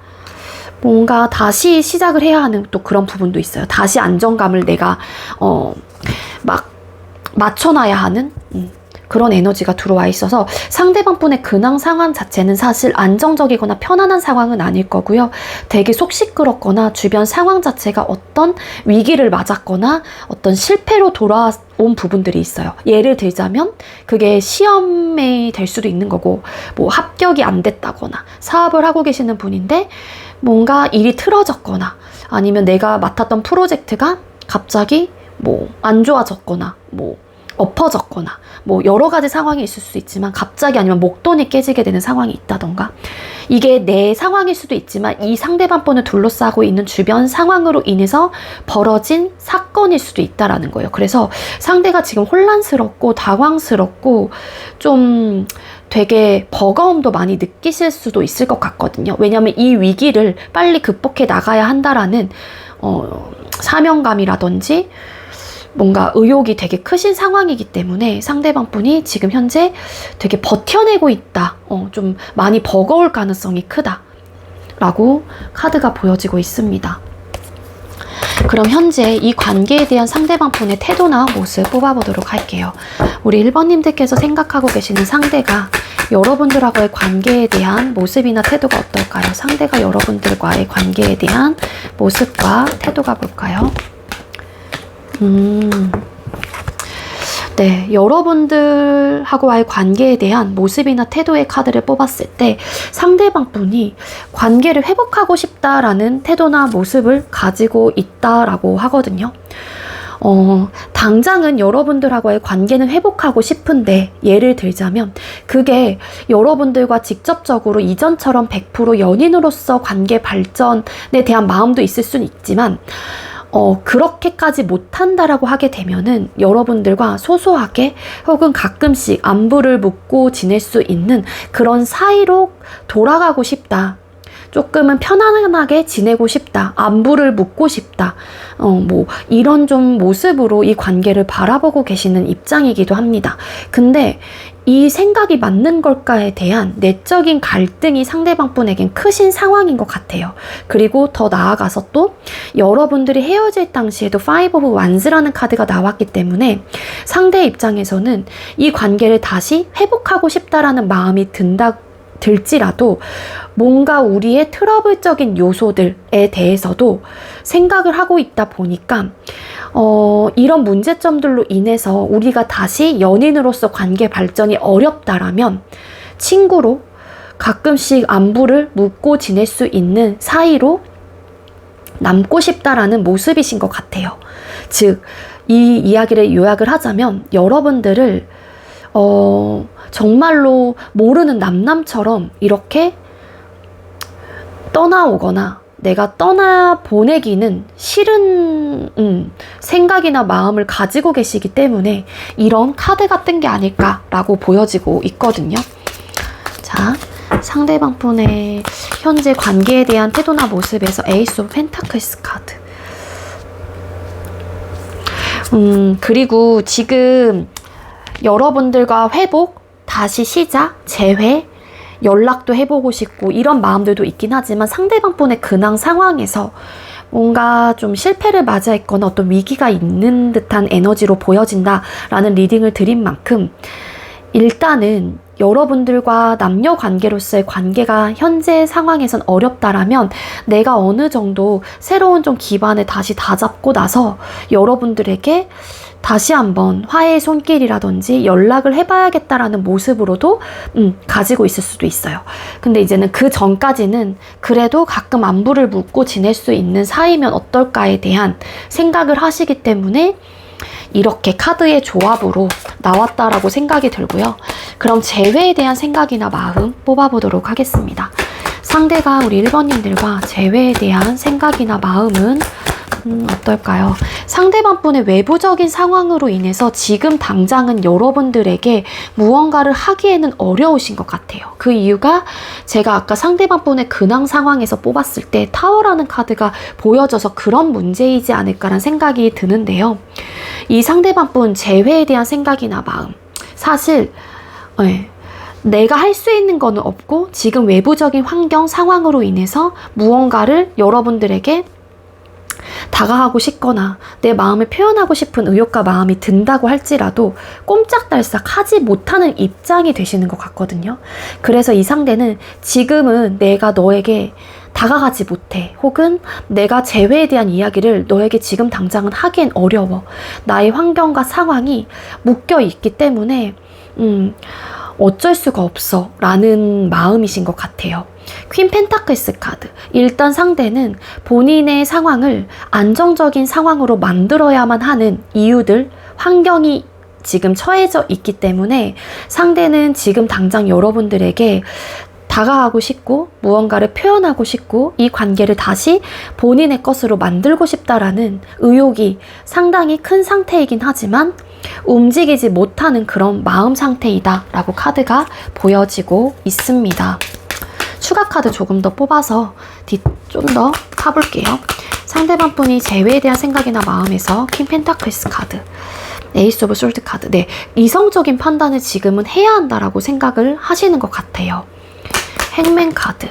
뭔가 다시 시작을 해야 하는 또 그런 부분도 있어요. 다시 안정감을 내가 막 맞춰놔야 하는 그런 에너지가 들어와 있어서 상대방 분의 근황 상황 자체는 사실 안정적이거나 편안한 상황은 아닐 거고요. 되게 속 시끄럽거나 주변 상황 자체가 어떤 위기를 맞았거나 어떤 실패로 돌아온 부분들이 있어요. 예를 들자면 그게 시험이 될 수도 있는 거고 뭐 합격이 안 됐다거나 사업을 하고 계시는 분인데 뭔가 일이 틀어졌거나 아니면 내가 맡았던 프로젝트가 갑자기 뭐 안 좋아졌거나 뭐 엎어졌거나 뭐 여러 가지 상황이 있을 수 있지만 갑자기 아니면 목돈이 깨지게 되는 상황이 있다던가 이게 내 상황일 수도 있지만 이 상대방 분을 둘러싸고 있는 주변 상황으로 인해서 벌어진 사건일 수도 있다라는 거예요. 그래서 상대가 지금 혼란스럽고 당황스럽고 좀 되게 버거움도 많이 느끼실 수도 있을 것 같거든요. 왜냐하면 이 위기를 빨리 극복해 나가야 한다라는 사명감이라든지 뭔가 의욕이 되게 크신 상황이기 때문에 상대방 분이 지금 현재 되게 버텨내고 있다. 좀 많이 버거울 가능성이 크다. 라고 카드가 보여지고 있습니다. 그럼 현재 이 관계에 대한 상대방 분의 태도나 모습 뽑아보도록 할게요. 우리 1번님들께서 생각하고 계시는 상대가 여러분들하고의 관계에 대한 모습이나 태도가 어떨까요? 상대가 여러분들과의 관계에 대한 모습과 태도가 뭘까요? 네, 여러분들하고의 관계에 대한 모습이나 태도의 카드를 뽑았을 때 상대방 분이 관계를 회복하고 싶다라는 태도나 모습을 가지고 있다라고 하거든요. 당장은 여러분들하고의 관계는 회복하고 싶은데 예를 들자면 그게 여러분들과 직접적으로 이전처럼 100% 연인으로서 관계 발전에 대한 마음도 있을 수는 있지만 그렇게까지 못한다라고 하게 되면은 여러분들과 소소하게 혹은 가끔씩 안부를 묻고 지낼 수 있는 그런 사이로 돌아가고 싶다. 조금은 편안하게 지내고 싶다. 안부를 묻고 싶다. 뭐 이런 좀 모습으로 이 관계를 바라보고 계시는 입장이기도 합니다. 근데 이 생각이 맞는 걸까에 대한 내적인 갈등이 상대방 분에겐 크신 상황인 것 같아요. 그리고 더 나아가서 또 여러분들이 헤어질 당시에도 Five of Wands라는 카드가 나왔기 때문에 상대 입장에서는 이 관계를 다시 회복하고 싶다라는 마음이 들지라도 뭔가 우리의 트러블적인 요소들에 대해서도 생각을 하고 있다 보니까 이런 문제점들로 인해서 우리가 다시 연인으로서 관계 발전이 어렵다라면 친구로 가끔씩 안부를 묻고 지낼 수 있는 사이로 남고 싶다라는 모습이신 것 같아요. 즉, 이 이야기를 요약을 하자면 여러분들을 정말로 모르는 남남처럼 이렇게 떠나오거나 내가 떠나보내기는 싫은 생각이나 마음을 가지고 계시기 때문에 이런 카드가 뜬 게 아닐까라고 보여지고 있거든요. 자, 상대방 분의 현재 관계에 대한 태도나 모습에서 에이스 오브 펜타클스 카드. 그리고 지금 여러분들과 회복, 다시 시작, 재회, 연락도 해보고 싶고 이런 마음들도 있긴 하지만 상대방 분의 근황 상황에서 뭔가 좀 실패를 맞이했거나 어떤 위기가 있는 듯한 에너지로 보여진다라는 리딩을 드린 만큼 일단은 여러분들과 남녀 관계로서의 관계가 현재 상황에선 어렵다라면 내가 어느 정도 새로운 좀 기반을 다시 다잡고 나서 여러분들에게 다시 한번 화해의 손길이라든지 연락을 해봐야겠다라는 모습으로도 가지고 있을 수도 있어요. 근데 이제는 그 전까지는 그래도 가끔 안부를 묻고 지낼 수 있는 사이면 어떨까에 대한 생각을 하시기 때문에 이렇게 카드의 조합으로 나왔다라고 생각이 들고요. 그럼 재회에 대한 생각이나 마음 뽑아보도록 하겠습니다. 상대가 우리 1번님들과 재회에 대한 생각이나 마음은 어떨까요? 상대방 분의 외부적인 상황으로 인해서 지금 당장은 여러분들에게 무언가를 하기에는 어려우신 것 같아요. 그 이유가 제가 아까 상대방 분의 근황 상황에서 뽑았을 때 타워라는 카드가 보여져서 그런 문제이지 않을까라는 생각이 드는데요. 이 상대방 분 재회에 대한 생각이나 마음, 사실 내가 할 수 있는 거는 없고 지금 외부적인 환경 상황으로 인해서 무언가를 여러분들에게 다가가고 싶거나 내 마음을 표현하고 싶은 의욕과 마음이 든다고 할지라도 꼼짝달싹 하지 못하는 입장이 되시는 것 같거든요. 그래서 이 상대는 지금은 내가 너에게 다가가지 못해, 혹은 내가 재회에 대한 이야기를 너에게 지금 당장은 하기엔 어려워. 나의 환경과 상황이 묶여 있기 때문에 어쩔 수가 없어 라는 마음이신 것 같아요. 퀸 펜타클스 카드. 일단 상대는 본인의 상황을 안정적인 상황으로 만들어야만 하는 이유들, 환경이 지금 처해져 있기 때문에 상대는 지금 당장 여러분들에게 다가가고 싶고 무언가를 표현하고 싶고 이 관계를 다시 본인의 것으로 만들고 싶다라는 의욕이 상당히 큰 상태이긴 하지만 움직이지 못하는 그런 마음 상태이다 라고 카드가 보여지고 있습니다. 추가 카드 조금 더 뽑아서 좀 더 파볼게요. 상대방 분이 재회에 대한 생각이나 마음에서 퀸 펜타클스 카드, 에이스 오브 솔드 카드. 네, 이성적인 판단을 지금은 해야 한다라고 생각을 하시는 것 같아요. 행맨 카드.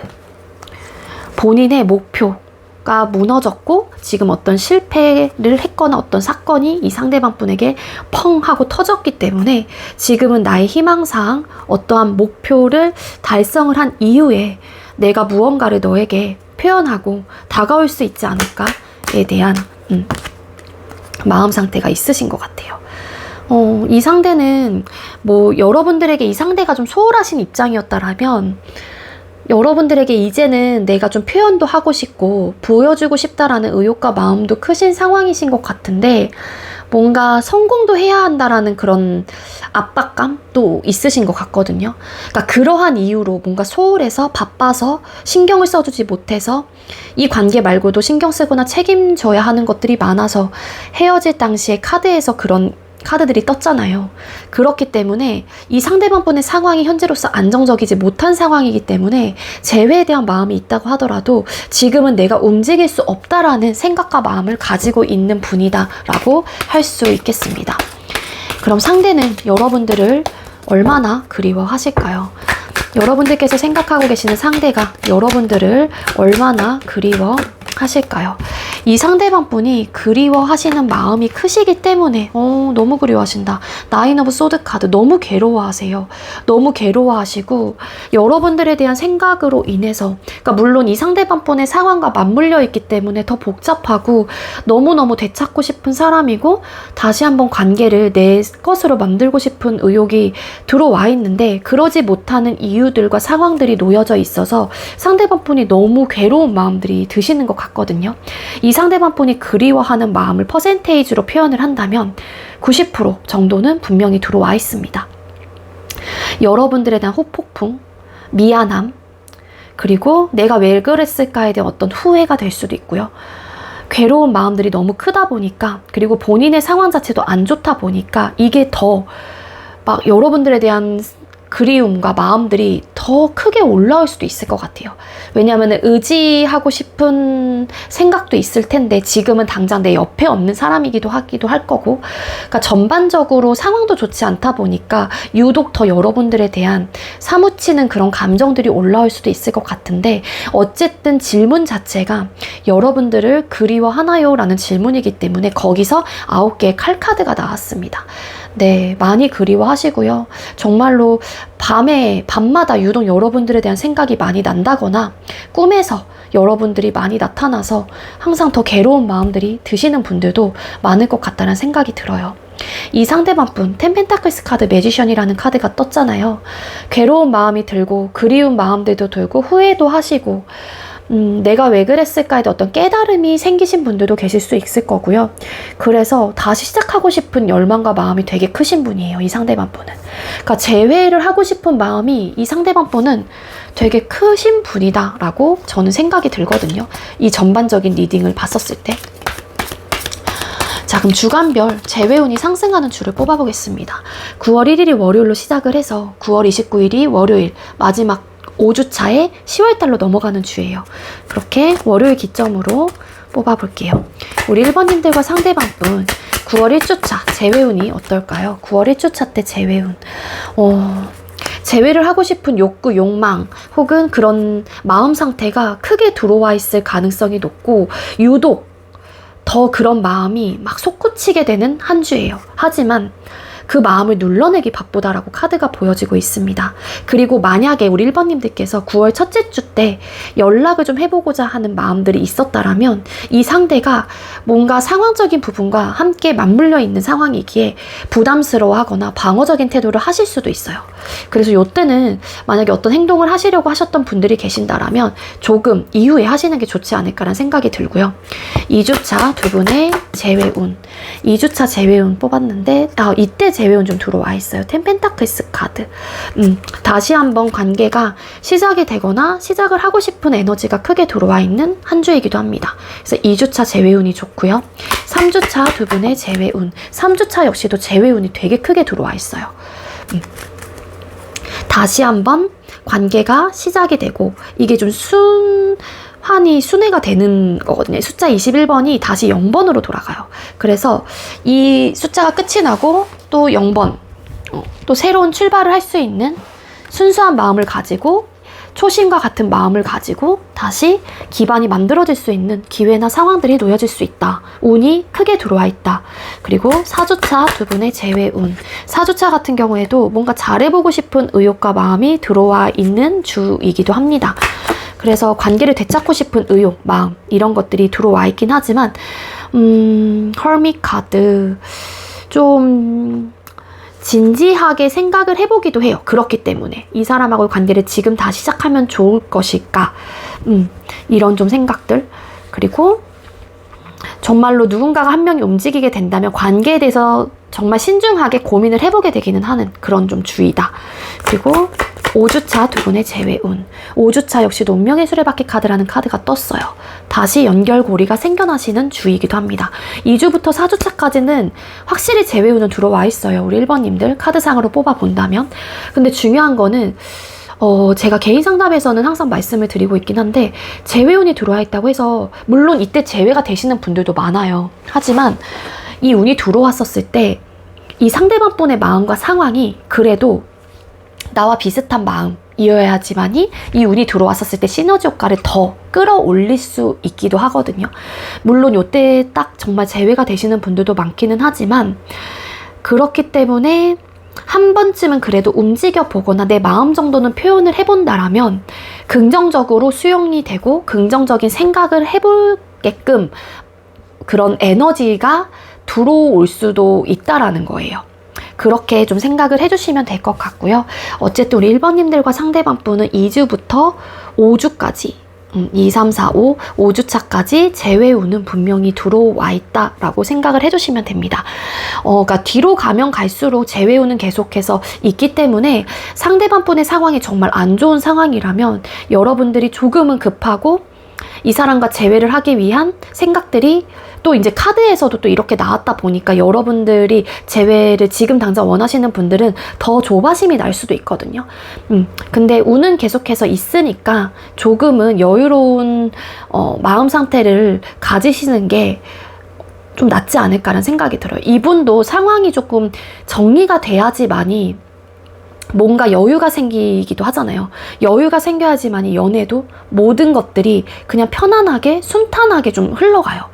본인의 목표가 무너졌고 지금 어떤 실패를 했거나 어떤 사건이 이 상대방 분에게 펑 하고 터졌기 때문에 지금은 나의 희망사항, 어떠한 목표를 달성을 한 이후에 내가 무언가를 너에게 표현하고 다가올 수 있지 않을까에 대한 마음 상태가 있으신 것 같아요. 이 상대는 여러분들에게 이 상대가 좀 소홀하신 입장이었다라면 여러분들에게 이제는 내가 좀 표현도 하고 싶고 보여주고 싶다라는 의욕과 마음도 크신 상황이신 것 같은데 뭔가 성공도 해야 한다라는 그런 압박감도 있으신 것 같거든요. 그러니까 그러한 이유로 뭔가 소홀해서 바빠서 신경을 써주지 못해서 이 관계 말고도 신경 쓰거나 책임져야 하는 것들이 많아서 헤어질 당시에 카드에서 그런 카드들이 떴잖아요. 그렇기 때문에 이 상대방 분의 상황이 현재로서 안정적이지 못한 상황이기 때문에 재회에 대한 마음이 있다고 하더라도 지금은 내가 움직일 수 없다라는 생각과 마음을 가지고 있는 분이다 라고 할 수 있겠습니다. 그럼 상대는 여러분들을 얼마나 그리워하실까요? 여러분들께서 생각하고 계시는 상대가 여러분들을 얼마나 그리워하실까요? 이 상대방 분이 그리워하시는 마음이 크시기 때문에 너무 그리워하신다. 나인 오브 소드 카드. 너무 괴로워하세요. 너무 괴로워하시고 여러분들에 대한 생각으로 인해서, 그러니까 물론 이 상대방 분의 상황과 맞물려 있기 때문에 더 복잡하고 너무너무 되찾고 싶은 사람이고 다시 한번 관계를 내 것으로 만들고 싶은 의욕이 들어와 있는데 그러지 못하는 이유들과 상황들이 놓여져 있어서 상대방 분이 너무 괴로운 마음들이 드시는 것 같거든요. 이 상대방 분이 그리워하는 마음을 퍼센테이지로 표현을 한다면 90% 정도는 분명히 들어와 있습니다. 여러분들에 대한 후폭풍, 미안함, 그리고 내가 왜 그랬을까에 대한 어떤 후회가 될 수도 있고요. 괴로운 마음들이 너무 크다 보니까, 그리고 본인의 상황 자체도 안 좋다 보니까 이게 더 막 여러분들에 대한 그리움과 마음들이 더 크게 올라올 수도 있을 것 같아요. 왜냐하면 의지하고 싶은 생각도 있을 텐데 지금은 당장 내 옆에 없는 사람이기도 하기도 할 거고, 그러니까 전반적으로 상황도 좋지 않다 보니까 유독 더 여러분들에 대한 사무치는 그런 감정들이 올라올 수도 있을 것 같은데, 어쨌든 질문 자체가 여러분들을 그리워하나요? 라는 질문이기 때문에 거기서 9개의 칼카드가 나왔습니다. 네, 많이 그리워하시고요. 정말로 밤마다 유독 여러분들에 대한 생각이 많이 난다거나 꿈에서 여러분들이 많이 나타나서 항상 더 괴로운 마음들이 드시는 분들도 많을 것 같다는 생각이 들어요. 이 상대방 분, 텐 펜타클스 카드 매지션이라는 카드가 떴잖아요. 괴로운 마음이 들고 그리운 마음들도 들고 후회도 하시고 내가 왜 그랬을까에 대한 어떤 깨달음이 생기신 분들도 계실 수 있을 거고요. 그래서 다시 시작하고 싶은 열망과 마음이 되게 크신 분이에요, 이 상대방 분은. 그러니까 재회를 하고 싶은 마음이 이 상대방 분은 되게 크신 분이다 라고 저는 생각이 들거든요. 이 전반적인 리딩을 봤었을 때. 자, 자, 그럼 주간별 재회운이 상승하는 주를 뽑아보겠습니다. 9월 1일이 월요일로 시작을 해서 9월 29일이 월요일, 마지막 5주차에 10월달로 넘어가는 주예요. 그렇게 월요일 기점으로 뽑아볼게요. 우리 1번님들과 상대방분 9월 1주차 재회운이 어떨까요? 9월 1주차 때 재회운. 재회를 하고 싶은 욕구, 욕망 혹은 그런 마음 상태가 크게 들어와 있을 가능성이 높고 유독 더 그런 마음이 막 솟구치게 되는 한 주예요. 하지만 그 마음을 눌러내기 바쁘다라고 카드가 보여지고 있습니다. 그리고 만약에 우리 1번님들께서 9월 첫째 주 때 연락을 좀 해보고자 하는 마음들이 있었다라면 이 상대가 뭔가 상황적인 부분과 함께 맞물려 있는 상황이기에 부담스러워하거나 방어적인 태도를 하실 수도 있어요. 그래서 이때는 만약에 어떤 행동을 하시려고 하셨던 분들이 계신다라면 조금 이후에 하시는 게 좋지 않을까라는 생각이 들고요. 2주차 두 분의 재회운. 2주차 재회운 뽑았는데 이때 재회운 좀 들어와 있어요. 텐 펜타클스 카드. 다시 한번 관계가 시작이 되거나 시작을 하고 싶은 에너지가 크게 들어와 있는 한 주이기도 합니다. 그래서 2주차 재회운이 좋고요. 3주차 두 분의 재회운. 3주차 역시도 재회운이 되게 크게 들어와 있어요. 다시 한번 관계가 시작이 되고 이게 좀 순회가 되는 거거든요. 숫자 21번이 다시 0번으로 돌아가요. 그래서 이 숫자가 끝이 나고 또 0번, 또 새로운 출발을 할 수 있는 순수한 마음을 가지고 초심과 같은 마음을 가지고 다시 기반이 만들어질 수 있는 기회나 상황들이 놓여질 수 있다. 운이 크게 들어와 있다. 그리고 4주차 두 분의 재회운. 4주차 같은 경우에도 뭔가 잘해보고 싶은 의욕과 마음이 들어와 있는 주이기도 합니다. 그래서 관계를 되찾고 싶은 의욕, 마음 이런 것들이 들어와 있긴 하지만 허밋 카드 좀 진지하게 생각을 해보기도 해요. 그렇기 때문에 이 사람하고의 관계를 지금 다 시작하면 좋을 것일까? 이런 좀 생각들. 그리고 정말로 누군가가 한 명이 움직이게 된다면 관계에 대해서 정말 신중하게 고민을 해보게 되기는 하는 그런 좀 주의다. 그리고 5주차 두 분의 재회운. 5주차 역시도 운명의 수레바퀴 카드라는 카드가 떴어요. 다시 연결고리가 생겨나시는 주이기도 합니다. 2주부터 4주차까지는 확실히 재회운은 들어와 있어요. 우리 1번님들 카드상으로 뽑아본다면. 근데 중요한 거는 제가 개인 상담에서는 항상 말씀을 드리고 있긴 한데 재회운이 들어와 있다고 해서 물론 이때 재회가 되시는 분들도 많아요. 하지만 이 운이 들어왔었을 때 이 상대방 분의 마음과 상황이 그래도 나와 비슷한 마음이어야지만이 이 운이 들어왔었을 때 시너지 효과를 더 끌어올릴 수 있기도 하거든요. 물론 이때 딱 정말 재회가 되시는 분들도 많기는 하지만 그렇기 때문에 한 번쯤은 그래도 움직여 보거나 내 마음 정도는 표현을 해본다라면 긍정적으로 수용이 되고 긍정적인 생각을 해볼게끔 그런 에너지가 들어올 수도 있다라는 거예요. 그렇게 좀 생각을 해주시면 될 것 같고요. 어쨌든 우리 1번님들과 상대방 분은 2주부터 5주까지 2, 3, 4, 5, 5주차까지 재회운은 분명히 들어와 있다라고 생각을 해주시면 됩니다. 그러니까 뒤로 가면 갈수록 재회운은 계속해서 있기 때문에 상대방 분의 상황이 정말 안 좋은 상황이라면 여러분들이 조금은 급하고 이 사람과 재회를 하기 위한 생각들이 또 이제 카드에서도 또 이렇게 나왔다 보니까 여러분들이 재회를 지금 당장 원하시는 분들은 더 조바심이 날 수도 있거든요. 근데 운은 계속해서 있으니까 조금은 여유로운 마음 상태를 가지시는 게 좀 낫지 않을까라는 생각이 들어요. 이분도 상황이 조금 정리가 돼야지만이 뭔가 여유가 생기기도 하잖아요. 여유가 생겨야지만이 연애도 모든 것들이 그냥 편안하게 순탄하게 좀 흘러가요.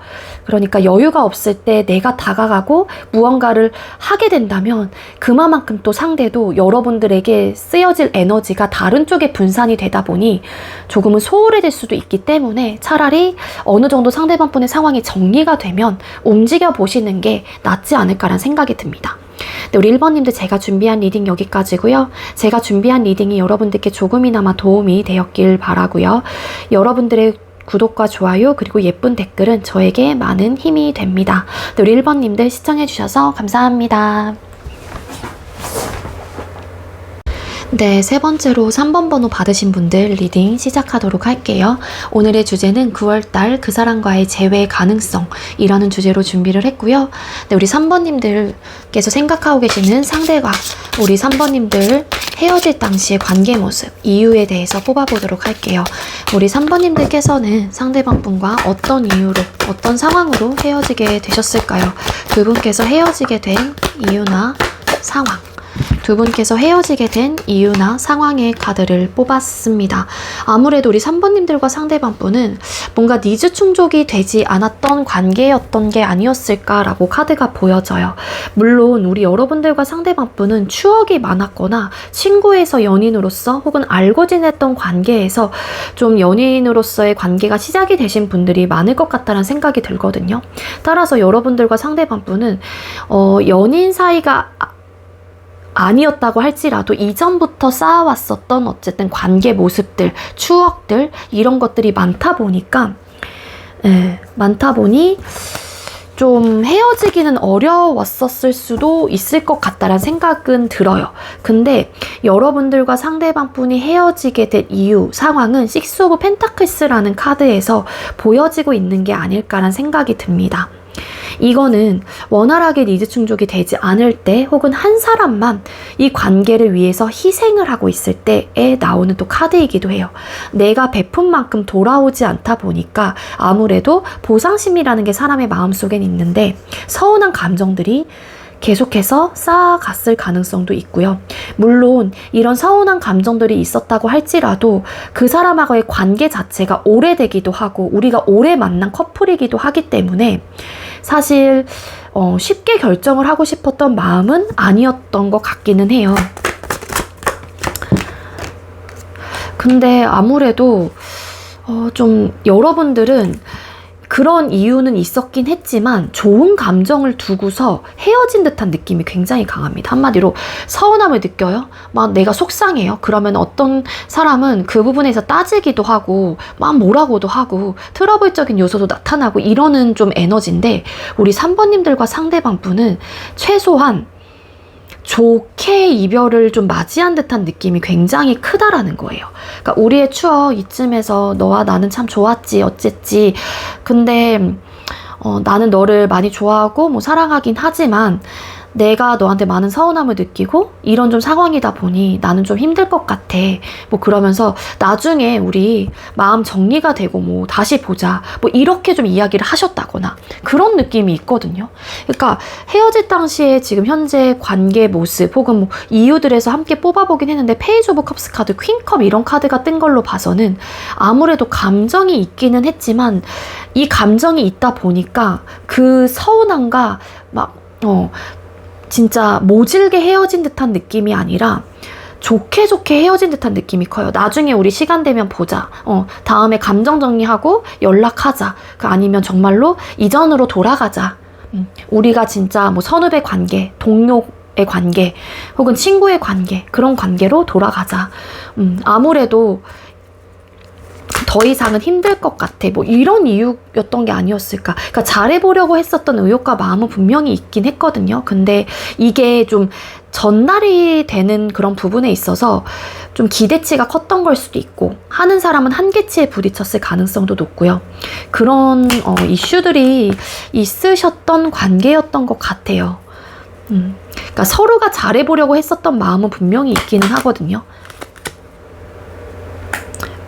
그러니까 여유가 없을 때 내가 다가가고 무언가를 하게 된다면 그만큼 또 상대도 여러분들에게 쓰여질 에너지가 다른 쪽에 분산이 되다 보니 조금은 소홀해질 수도 있기 때문에 차라리 어느 정도 상대방 분의 상황이 정리가 되면 움직여 보시는 게 낫지 않을까라는 생각이 듭니다. 네, 우리 1번님들 제가 준비한 리딩 여기까지고요. 제가 준비한 리딩이 여러분들께 조금이나마 도움이 되었길 바라고요. 여러분들의 구독과 좋아요 그리고 예쁜 댓글은 저에게 많은 힘이 됩니다. 네, 우리 1번님들 시청해주셔서 감사합니다. 네, 세 번째로 3번 번호 받으신 분들 리딩 시작하도록 할게요. 오늘의 주제는 9월달 그 사람과의 재회 가능성이라는 주제로 준비를 했고요. 네, 우리 3번님들께서 생각하고 계시는 상대가 우리 3번님들 헤어질 당시의 관계 모습, 이유에 대해서 뽑아보도록 할게요. 우리 3번님들께서는 상대방 분과 어떤 이유로, 어떤 상황으로 헤어지게 되셨을까요? 두 분께서 헤어지게 된 이유나 상황. 두 분께서 헤어지게 된 이유나 상황의 카드를 뽑았습니다. 아무래도 우리 3번님들과 상대방 분은 뭔가 니즈 충족이 되지 않았던 관계였던 게 아니었을까라고 카드가 보여져요. 물론 우리 여러분들과 상대방 분은 추억이 많았거나 친구에서 연인으로서 혹은 알고 지냈던 관계에서 좀 연인으로서의 관계가 시작이 되신 분들이 많을 것 같다는 생각이 들거든요. 따라서 여러분들과 상대방 분은 연인 사이가 아니었다고 할지라도 이전부터 쌓아왔었던 어쨌든 관계 모습들, 추억들 이런 것들이 많다 보니까 많다 보니 좀 헤어지기는 어려웠었을 수도 있을 것 같다라는 생각은 들어요. 근데 여러분들과 상대방 분이 헤어지게 된 이유, 상황은 식스 오브 펜타클스라는 카드에서 보여지고 있는 게 아닐까라는 생각이 듭니다. 이거는 원활하게 니즈 충족이 되지 않을 때 혹은 한 사람만 이 관계를 위해서 희생을 하고 있을 때에 나오는 또 카드이기도 해요. 내가 베푼 만큼 돌아오지 않다 보니까 아무래도 보상심이라는 게 사람의 마음속엔 있는데 서운한 감정들이 계속해서 쌓아갔을 가능성도 있고요. 물론 이런 서운한 감정들이 있었다고 할지라도 그 사람하고의 관계 자체가 오래되기도 하고 우리가 오래 만난 커플이기도 하기 때문에 사실 쉽게 결정을 하고 싶었던 마음은 아니었던 것 같기는 해요. 근데 아무래도 좀 여러분들은 그런 이유는 있었긴 했지만 좋은 감정을 두고서 헤어진 듯한 느낌이 굉장히 강합니다. 한마디로 서운함을 느껴요. 막 내가 속상해요. 그러면 어떤 사람은 그 부분에서 따지기도 하고 막 뭐라고도 하고 트러블적인 요소도 나타나고 이러는 좀 에너지인데 우리 3번님들과 상대방 분은 최소한 좋게 이별을 좀 맞이한 듯한 느낌이 굉장히 크다라는 거예요. 그러니까 우리의 추억 이쯤에서 너와 나는 참 좋았지 어쨌지 근데 나는 너를 많이 좋아하고 뭐 사랑하긴 하지만 내가 너한테 많은 서운함을 느끼고 이런 좀 상황이다 보니 나는 좀 힘들 것 같아. 뭐 그러면서 나중에 우리 마음 정리가 되고 뭐 다시 보자. 뭐 이렇게 좀 이야기를 하셨다거나 그런 느낌이 있거든요. 그러니까 헤어질 당시에 지금 현재 관계 모습 혹은 뭐 이유들에서 함께 뽑아보긴 했는데 페이지 오브 컵스 카드, 퀸컵 이런 카드가 뜬 걸로 봐서는 아무래도 감정이 있기는 했지만 이 감정이 있다 보니까 그 서운함과 막 진짜 모질게 헤어진 듯한 느낌이 아니라 좋게 헤어진 듯한 느낌이 커요. 나중에 우리 시간 되면 보자. 다음에 감정 정리하고 연락하자. 아니면 정말로 이전으로 돌아가자. 우리가 진짜 뭐 선후배 관계, 동료의 관계, 혹은 친구의 관계, 그런 관계로 돌아가자. 아무래도 더 이상은 힘들 것 같아. 뭐 이런 이유였던 게 아니었을까. 그러니까 잘해보려고 했었던 의욕과 마음은 분명히 있긴 했거든요. 근데 이게 좀 전달이 되는 그런 부분에 있어서 좀 기대치가 컸던 걸 수도 있고 하는 사람은 한계치에 부딪혔을 가능성도 높고요. 그런 이슈들이 있으셨던 관계였던 것 같아요. 그러니까 서로가 잘해보려고 했었던 마음은 분명히 있기는 하거든요.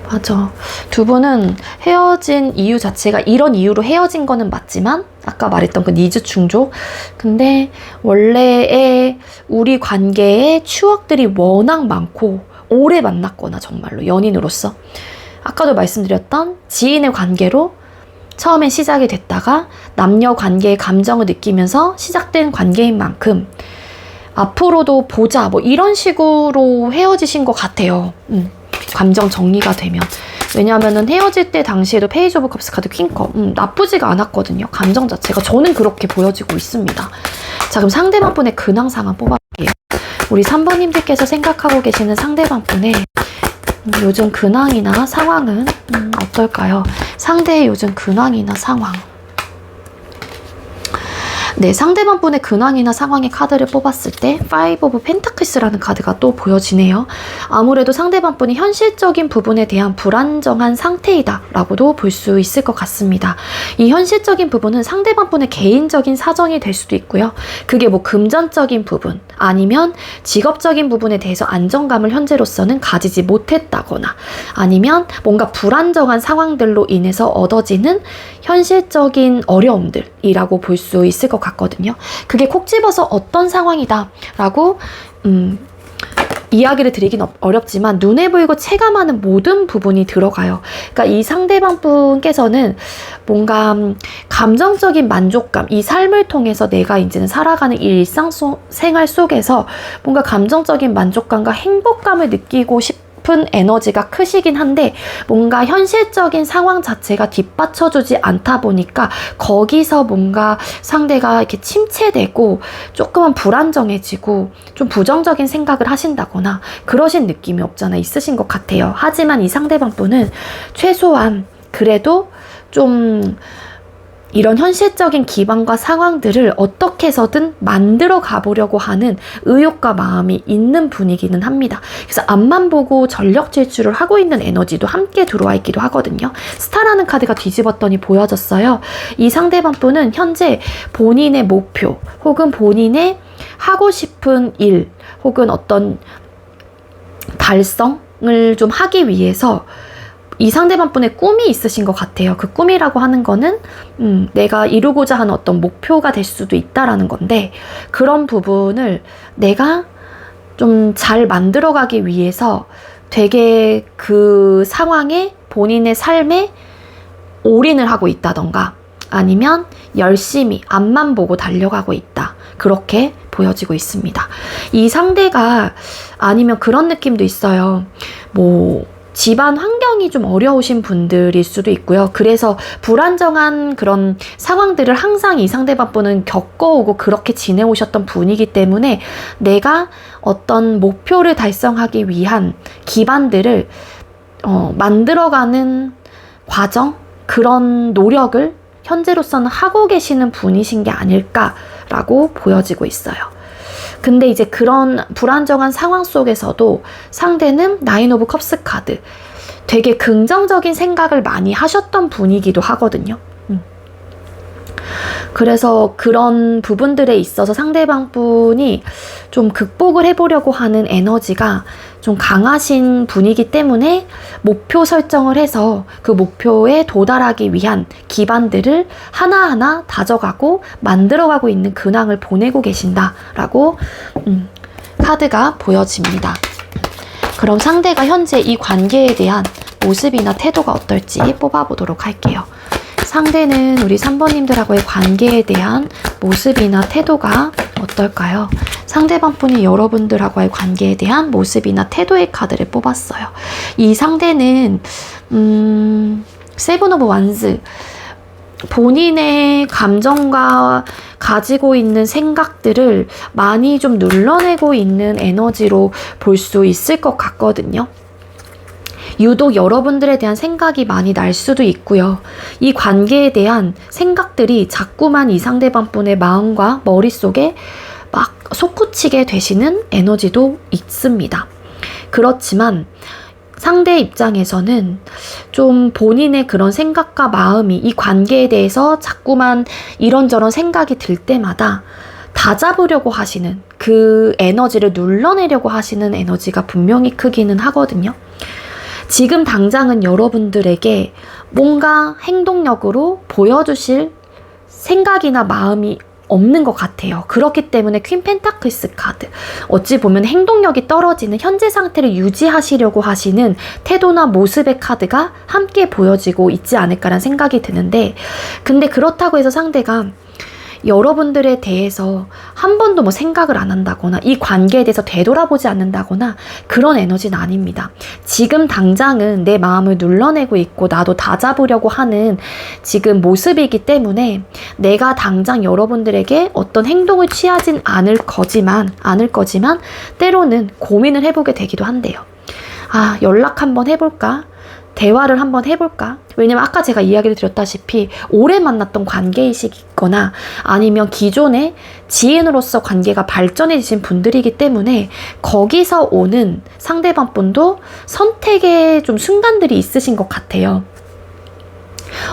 맞아. 두 분은 헤어진 이유 자체가 이런 이유로 헤어진 거는 맞지만 아까 말했던 그 니즈 충족 근데 원래의 우리 관계의 추억들이 워낙 많고 오래 만났거나 정말로 연인으로서 아까도 말씀드렸던 지인의 관계로 처음엔 시작이 됐다가 남녀 관계의 감정을 느끼면서 시작된 관계인 만큼 앞으로도 보자 뭐 이런 식으로 헤어지신 것 같아요. 감정 정리가 되면. 왜냐하면은 헤어질 때 당시에도 페이지 오브 컵스 카드 퀸컵 나쁘지가 않았거든요. 감정 자체가 저는 그렇게 보여지고 있습니다. 자, 그럼 상대방 분의 근황 상황 뽑아볼게요. 우리 3번님들께서 생각하고 계시는 상대방 분의 요즘 근황이나 상황은 어떨까요? 상대의 요즘 근황이나 상황. 네, 상대방분의 근황이나 상황의 카드를 뽑았을 때 Five of Pentakels라는 카드가 또 보여지네요. 아무래도 상대방분이 현실적인 부분에 대한 불안정한 상태이다 라고도 볼 수 있을 것 같습니다. 이 현실적인 부분은 상대방분의 개인적인 사정이 될 수도 있고요. 그게 뭐 금전적인 부분 아니면 직업적인 부분에 대해서 안정감을 현재로서는 가지지 못했다거나 아니면 뭔가 불안정한 상황들로 인해서 얻어지는 현실적인 어려움들이라고 볼 수 있을 것 같거든요. 그게 콕 집어서 어떤 상황이다 라고 이야기를 드리긴 어렵지만 눈에 보이고 체감하는 모든 부분이 들어가요. 그러니까 이 상대방 분께서는 뭔가 감정적인 만족감, 이 삶을 통해서 내가 이제는 살아가는 일상생활 속에서 뭔가 감정적인 만족감과 행복감을 느끼고 싶은 에너지가 크시긴 한데 뭔가 현실적인 상황 자체가 뒷받쳐주지 않다 보니까 거기서 뭔가 상대가 이렇게 침체되고 조금은 불안정해지고 좀 부정적인 생각을 하신다거나 그러신 느낌이 없잖아 있으신 것 같아요. 하지만 이 상대방 분은 최소한 그래도 좀 이런 현실적인 기반과 상황들을 어떻게 해서든 만들어 가보려고 하는 의욕과 마음이 있는 분이기는 합니다. 그래서 앞만 보고 전력 질주를 하고 있는 에너지도 함께 들어와 있기도 하거든요. 스타라는 카드가 뒤집었더니 보여졌어요. 이 상대방 분은 현재 본인의 목표 혹은 본인의 하고 싶은 일 혹은 어떤 달성을 좀 하기 위해서 이 상대방 분의 꿈이 있으신 것 같아요. 그 꿈이라고 하는 거는 내가 이루고자 하는 어떤 목표가 될 수도 있다라는 건데 그런 부분을 내가 좀 잘 만들어가기 위해서 되게 그 상황에 본인의 삶에 올인을 하고 있다던가 아니면 열심히 앞만 보고 달려가고 있다. 그렇게 보여지고 있습니다. 이 상대가 아니면 그런 느낌도 있어요. 뭐 집안 환경이 좀 어려우신 분들일 수도 있고요. 그래서 불안정한 그런 상황들을 항상 이 상대방 분은 겪어오고 그렇게 지내오셨던 분이기 때문에 내가 어떤 목표를 달성하기 위한 기반들을 만들어가는 과정, 그런 노력을 현재로서는 하고 계시는 분이신 게 아닐까라고 보여지고 있어요. 근데 이제 그런 불안정한 상황 속에서도 상대는 나인 오브 컵스 카드 되게 긍정적인 생각을 많이 하셨던 분이기도 하거든요. 그래서 그런 부분들에 있어서 상대방 분이 좀 극복을 해보려고 하는 에너지가 좀 강하신 분이기 때문에 목표 설정을 해서 그 목표에 도달하기 위한 기반들을 하나하나 다져가고 만들어가고 있는 근황을 보내고 계신다라고 카드가 보여집니다. 그럼 상대가 현재 이 관계에 대한 모습이나 태도가 어떨지 뽑아보도록 할게요. 상대는 우리 3번님들하고의 관계에 대한 모습이나 태도가 어떨까요? 상대방 분이 여러분들하고의 관계에 대한 모습이나 태도의 카드를 뽑았어요. 이 상대는 세븐 오브 완즈 본인의 감정과 가지고 있는 생각들을 많이 좀 눌러내고 있는 에너지로 볼 수 있을 것 같거든요. 유독 여러분들에 대한 생각이 많이 날 수도 있고요. 이 관계에 대한 생각들이 자꾸만 이 상대방 분의 마음과 머릿속에 막 솟구치게 되시는 에너지도 있습니다. 그렇지만 상대 입장에서는 좀 본인의 그런 생각과 마음이 이 관계에 대해서 자꾸만 이런저런 생각이 들 때마다 다 잡으려고 하시는 그 에너지를 눌러내려고 하시는 에너지가 분명히 크기는 하거든요. 지금 당장은 여러분들에게 뭔가 행동력으로 보여주실 생각이나 마음이 없는 것 같아요. 그렇기 때문에 퀸 펜타클스 카드, 어찌 보면 행동력이 떨어지는 현재 상태를 유지하시려고 하시는 태도나 모습의 카드가 함께 보여지고 있지 않을까라는 생각이 드는데, 근데 그렇다고 해서 상대가 여러분들에 대해서 한 번도 뭐 생각을 안 한다거나 이 관계에 대해서 되돌아보지 않는다거나 그런 에너지는 아닙니다. 지금 당장은 내 마음을 눌러내고 있고 나도 다 잡으려고 하는 지금 모습이기 때문에 내가 당장 여러분들에게 어떤 행동을 취하진 않을 거지만 때로는 고민을 해보게 되기도 한대요. 아, 연락 한번 해볼까? 대화를 한번 해볼까? 왜냐면 아까 제가 이야기를 드렸다시피 오래 만났던 관계이시거나 아니면 기존의 지인으로서 관계가 발전해지신 분들이기 때문에 거기서 오는 상대방 분도 선택의 좀 순간들이 있으신 것 같아요.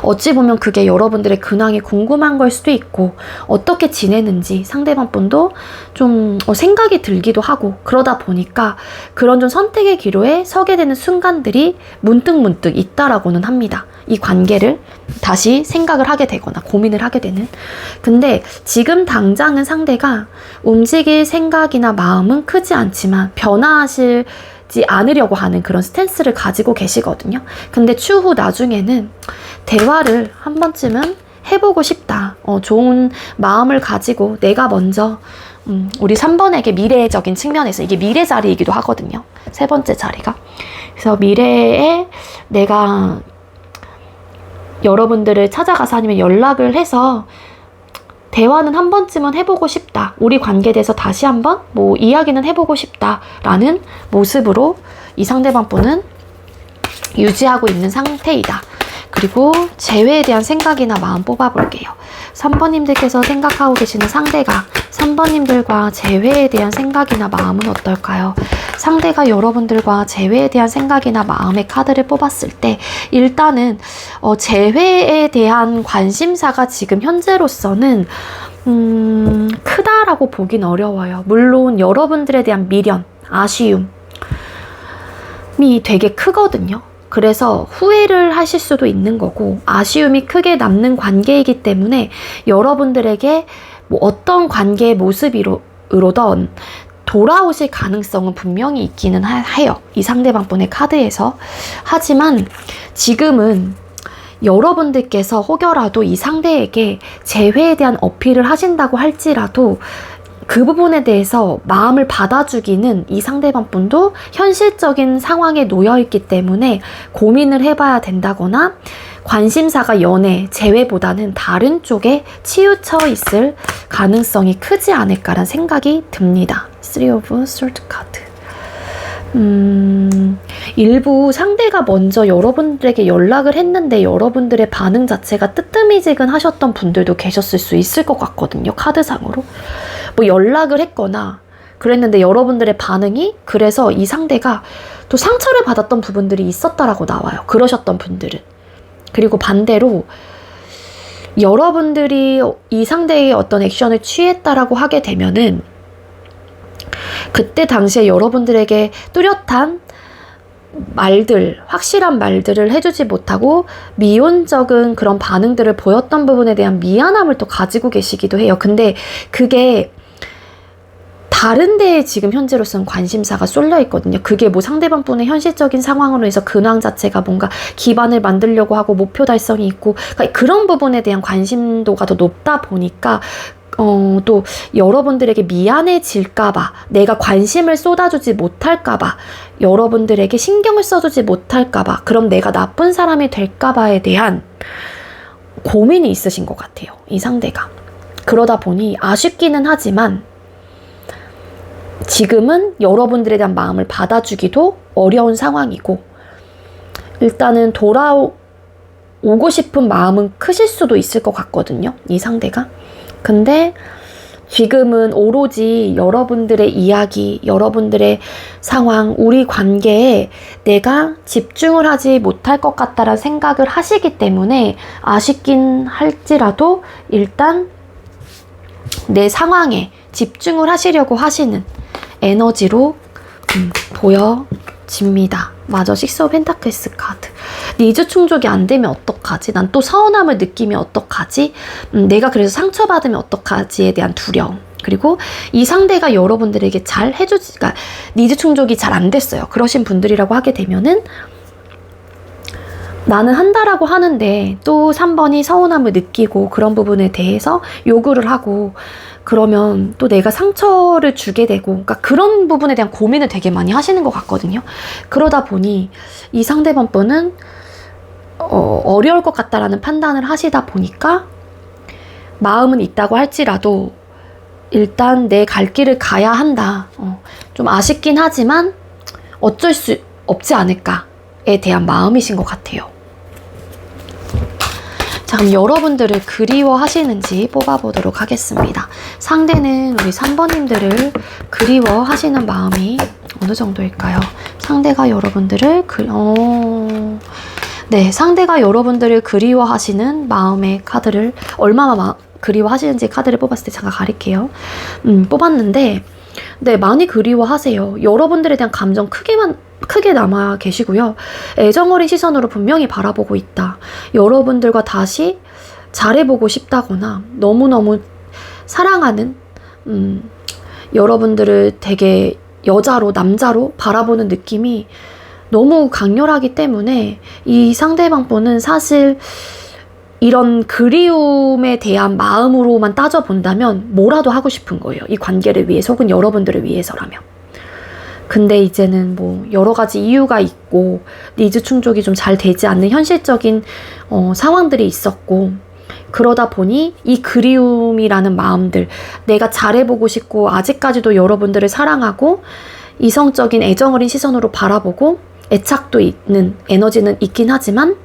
어찌 보면 그게 여러분들의 근황이 궁금한 걸 수도 있고 어떻게 지내는지 상대방 분도 좀 생각이 들기도 하고 그러다 보니까 그런 좀 선택의 기로에 서게 되는 순간들이 문득문득 있다라고는 합니다. 이 관계를 다시 생각을 하게 되거나 고민을 하게 되는. 근데 지금 당장은 상대가 움직일 생각이나 마음은 크지 않지만 변화하실 않으려고 하는 그런 스탠스를 가지고 계시거든요. 근데 추후 나중에는 대화를 한 번쯤은 해보고 싶다. 좋은 마음을 가지고 내가 먼저 우리 3번에게 미래적인 측면에서 이게 미래 자리이기도 하거든요. 세 번째 자리가. 그래서 미래에 내가 여러분들을 찾아가서 아니면 연락을 해서 대화는 한 번쯤은 해보고 싶다. 우리 관계에 대해서 다시 한번 이야기는 해보고 싶다라는 모습으로 이 상대방 분은 유지하고 있는 상태이다. 그리고 재회에 대한 생각이나 마음 뽑아볼게요. 3번님들께서 생각하고 계시는 상대가 3번님들과 재회에 대한 생각이나 마음은 어떨까요? 상대가 여러분들과 재회에 대한 생각이나 마음의 카드를 뽑았을 때 일단은 재회에 대한 관심사가 지금 현재로서는 크다라고 보긴 어려워요. 물론 여러분들에 대한 미련, 아쉬움이 되게 크거든요. 그래서 후회를 하실 수도 있는 거고 아쉬움이 크게 남는 관계이기 때문에 여러분들에게 어떤 관계의 모습으로든 돌아오실 가능성은 분명히 있기는 해요. 이 상대방 분의 카드에서. 하지만 지금은 여러분들께서 혹여라도 이 상대에게 재회에 대한 어필을 하신다고 할지라도 그 부분에 대해서 마음을 받아주기는 이 상대방 분도 현실적인 상황에 놓여있기 때문에 고민을 해봐야 된다거나 관심사가 연애, 재회보다는 다른 쪽에 치우쳐 있을 가능성이 크지 않을까라는 생각이 듭니다. Three of Swords 카드. 일부 상대가 먼저 여러분들에게 연락을 했는데 여러분들의 반응 자체가 뜨뜨미지근하셨던 분들도 계셨을 수 있을 것 같거든요. 카드상으로. 연락을 했거나 그랬는데 여러분들의 반응이 그래서 이 상대가 또 상처를 받았던 부분들이 있었다라고 나와요. 그러셨던 분들은. 그리고 반대로 여러분들이 이 상대의 어떤 액션을 취했다라고 하게 되면은 그때 당시에 여러분들에게 뚜렷한 말들, 확실한 말들을 해주지 못하고 미온적인 그런 반응들을 보였던 부분에 대한 미안함을 또 가지고 계시기도 해요. 근데 그게 다른 데에 지금 현재로서는 관심사가 쏠려 있거든요. 그게 상대방 분의 현실적인 상황으로 해서 근황 자체가 뭔가 기반을 만들려고 하고 목표 달성이 있고 그러니까 그런 부분에 대한 관심도가 더 높다 보니까 또 여러분들에게 미안해질까봐 내가 관심을 쏟아주지 못할까봐 여러분들에게 신경을 써주지 못할까봐 그럼 내가 나쁜 사람이 될까봐에 대한 고민이 있으신 것 같아요. 이 상대가. 그러다 보니 아쉽기는 하지만 지금은 여러분들에 대한 마음을 받아주기도 어려운 상황이고 일단은 돌아오고 싶은 마음은 크실 수도 있을 것 같거든요. 이 상대가. 근데 지금은 오로지 여러분들의 이야기, 여러분들의 상황, 우리 관계에 내가 집중을 하지 못할 것 같다라는 생각을 하시기 때문에 아쉽긴 할지라도 일단 내 상황에 집중을 하시려고 하시는 에너지로 보여집니다. 맞아. 식스 오브 펜타클스 카드. 니즈 충족이 안 되면 어떡하지? 난 또 서운함을 느끼면 어떡하지? 내가 그래서 상처받으면 어떡하지에 대한 두려움. 그리고 이 상대가 여러분들에게 잘 해주지, 그러니까 니즈 충족이 잘 안 됐어요. 그러신 분들이라고 하게 되면은 나는 한다라고 하는데 또 3번이 서운함을 느끼고 그런 부분에 대해서 요구를 하고 그러면 또 내가 상처를 주게 되고 그러니까 그런 부분에 대한 고민을 되게 많이 하시는 것 같거든요. 그러다 보니 이 상대방 분은 어려울 것 같다라는 판단을 하시다 보니까 마음은 있다고 할지라도 일단 내 갈 길을 가야 한다. 좀 아쉽긴 하지만 어쩔 수 없지 않을까. 대한 마음이신 것 같아요. 자, 그럼 여러분들을 그리워하시는지 뽑아보도록 하겠습니다. 상대는 우리 3번님들을 그리워하시는 마음이 어느 정도일까요? 상대가 여러분들을 네, 상대가 여러분들을 그리워하시는 마음의 카드를 얼마나 그리워하시는지 카드를 뽑았을 때 잠깐 가릴게요. 뽑았는데 네, 많이 그리워하세요. 여러분들에 대한 감정 크게 남아 계시고요. 애정어린 시선으로 분명히 바라보고 있다. 여러분들과 다시 잘해보고 싶다거나 너무너무 사랑하는 여러분들을 되게 여자로 남자로 바라보는 느낌이 너무 강렬하기 때문에 이 상대방 분은 사실 이런 그리움에 대한 마음으로만 따져본다면 뭐라도 하고 싶은 거예요. 이 관계를 위해서 혹은 여러분들을 위해서라면. 근데 이제는 뭐 여러 가지 이유가 있고 니즈 충족이 좀 잘 되지 않는 현실적인 상황들이 있었고 그러다 보니 이 그리움이라는 마음들, 내가 잘해보고 싶고 아직까지도 여러분들을 사랑하고 이성적인 애정어린 시선으로 바라보고 애착도 있는 에너지는 있긴 하지만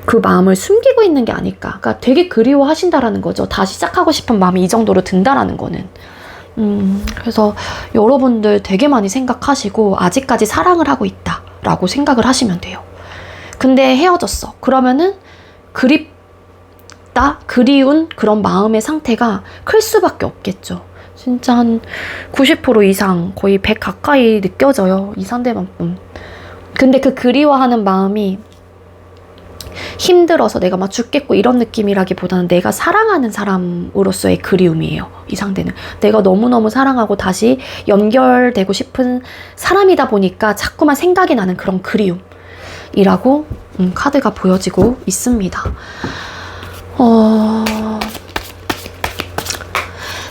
그 마음을 숨기고 있는 게 아닐까. 그러니까 되게 그리워하신다라는 거죠. 다시 시작하고 싶은 마음이 이 정도로 든다라는 거는. 그래서 여러분들 되게 많이 생각하시고 아직까지 사랑을 하고 있다라고 생각을 하시면 돼요. 근데 헤어졌어. 그러면은 그리운 그런 마음의 상태가 클 수밖에 없겠죠. 진짜 한 90% 이상 거의 100 가까이 느껴져요. 이 상대방뿐. 근데 그 그리워하는 마음이 힘들어서 내가 막 죽겠고 이런 느낌이라기보다는 내가 사랑하는 사람으로서의 그리움이에요. 이 상대는 내가 너무너무 사랑하고 다시 연결되고 싶은 사람이다 보니까 자꾸만 생각이 나는 그런 그리움이라고 카드가 보여지고 있습니다.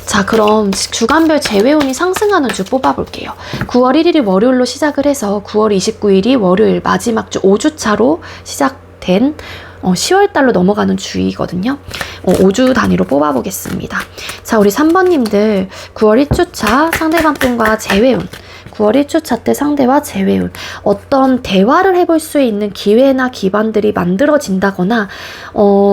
자, 그럼 주간별 재회운이 상승하는 주 뽑아볼게요. 9월 1일이 월요일로 시작을 해서 9월 29일이 월요일 마지막 주 5주차로 시작된 10월달로 넘어가는 주이거든요. 5주 단위로 뽑아보겠습니다. 자, 우리 3번님들 9월 1주차 상대방 분과 재회운, 9월 1주차 때 상대와 재회운, 어떤 대화를 해볼 수 있는 기회나 기반들이 만들어진다거나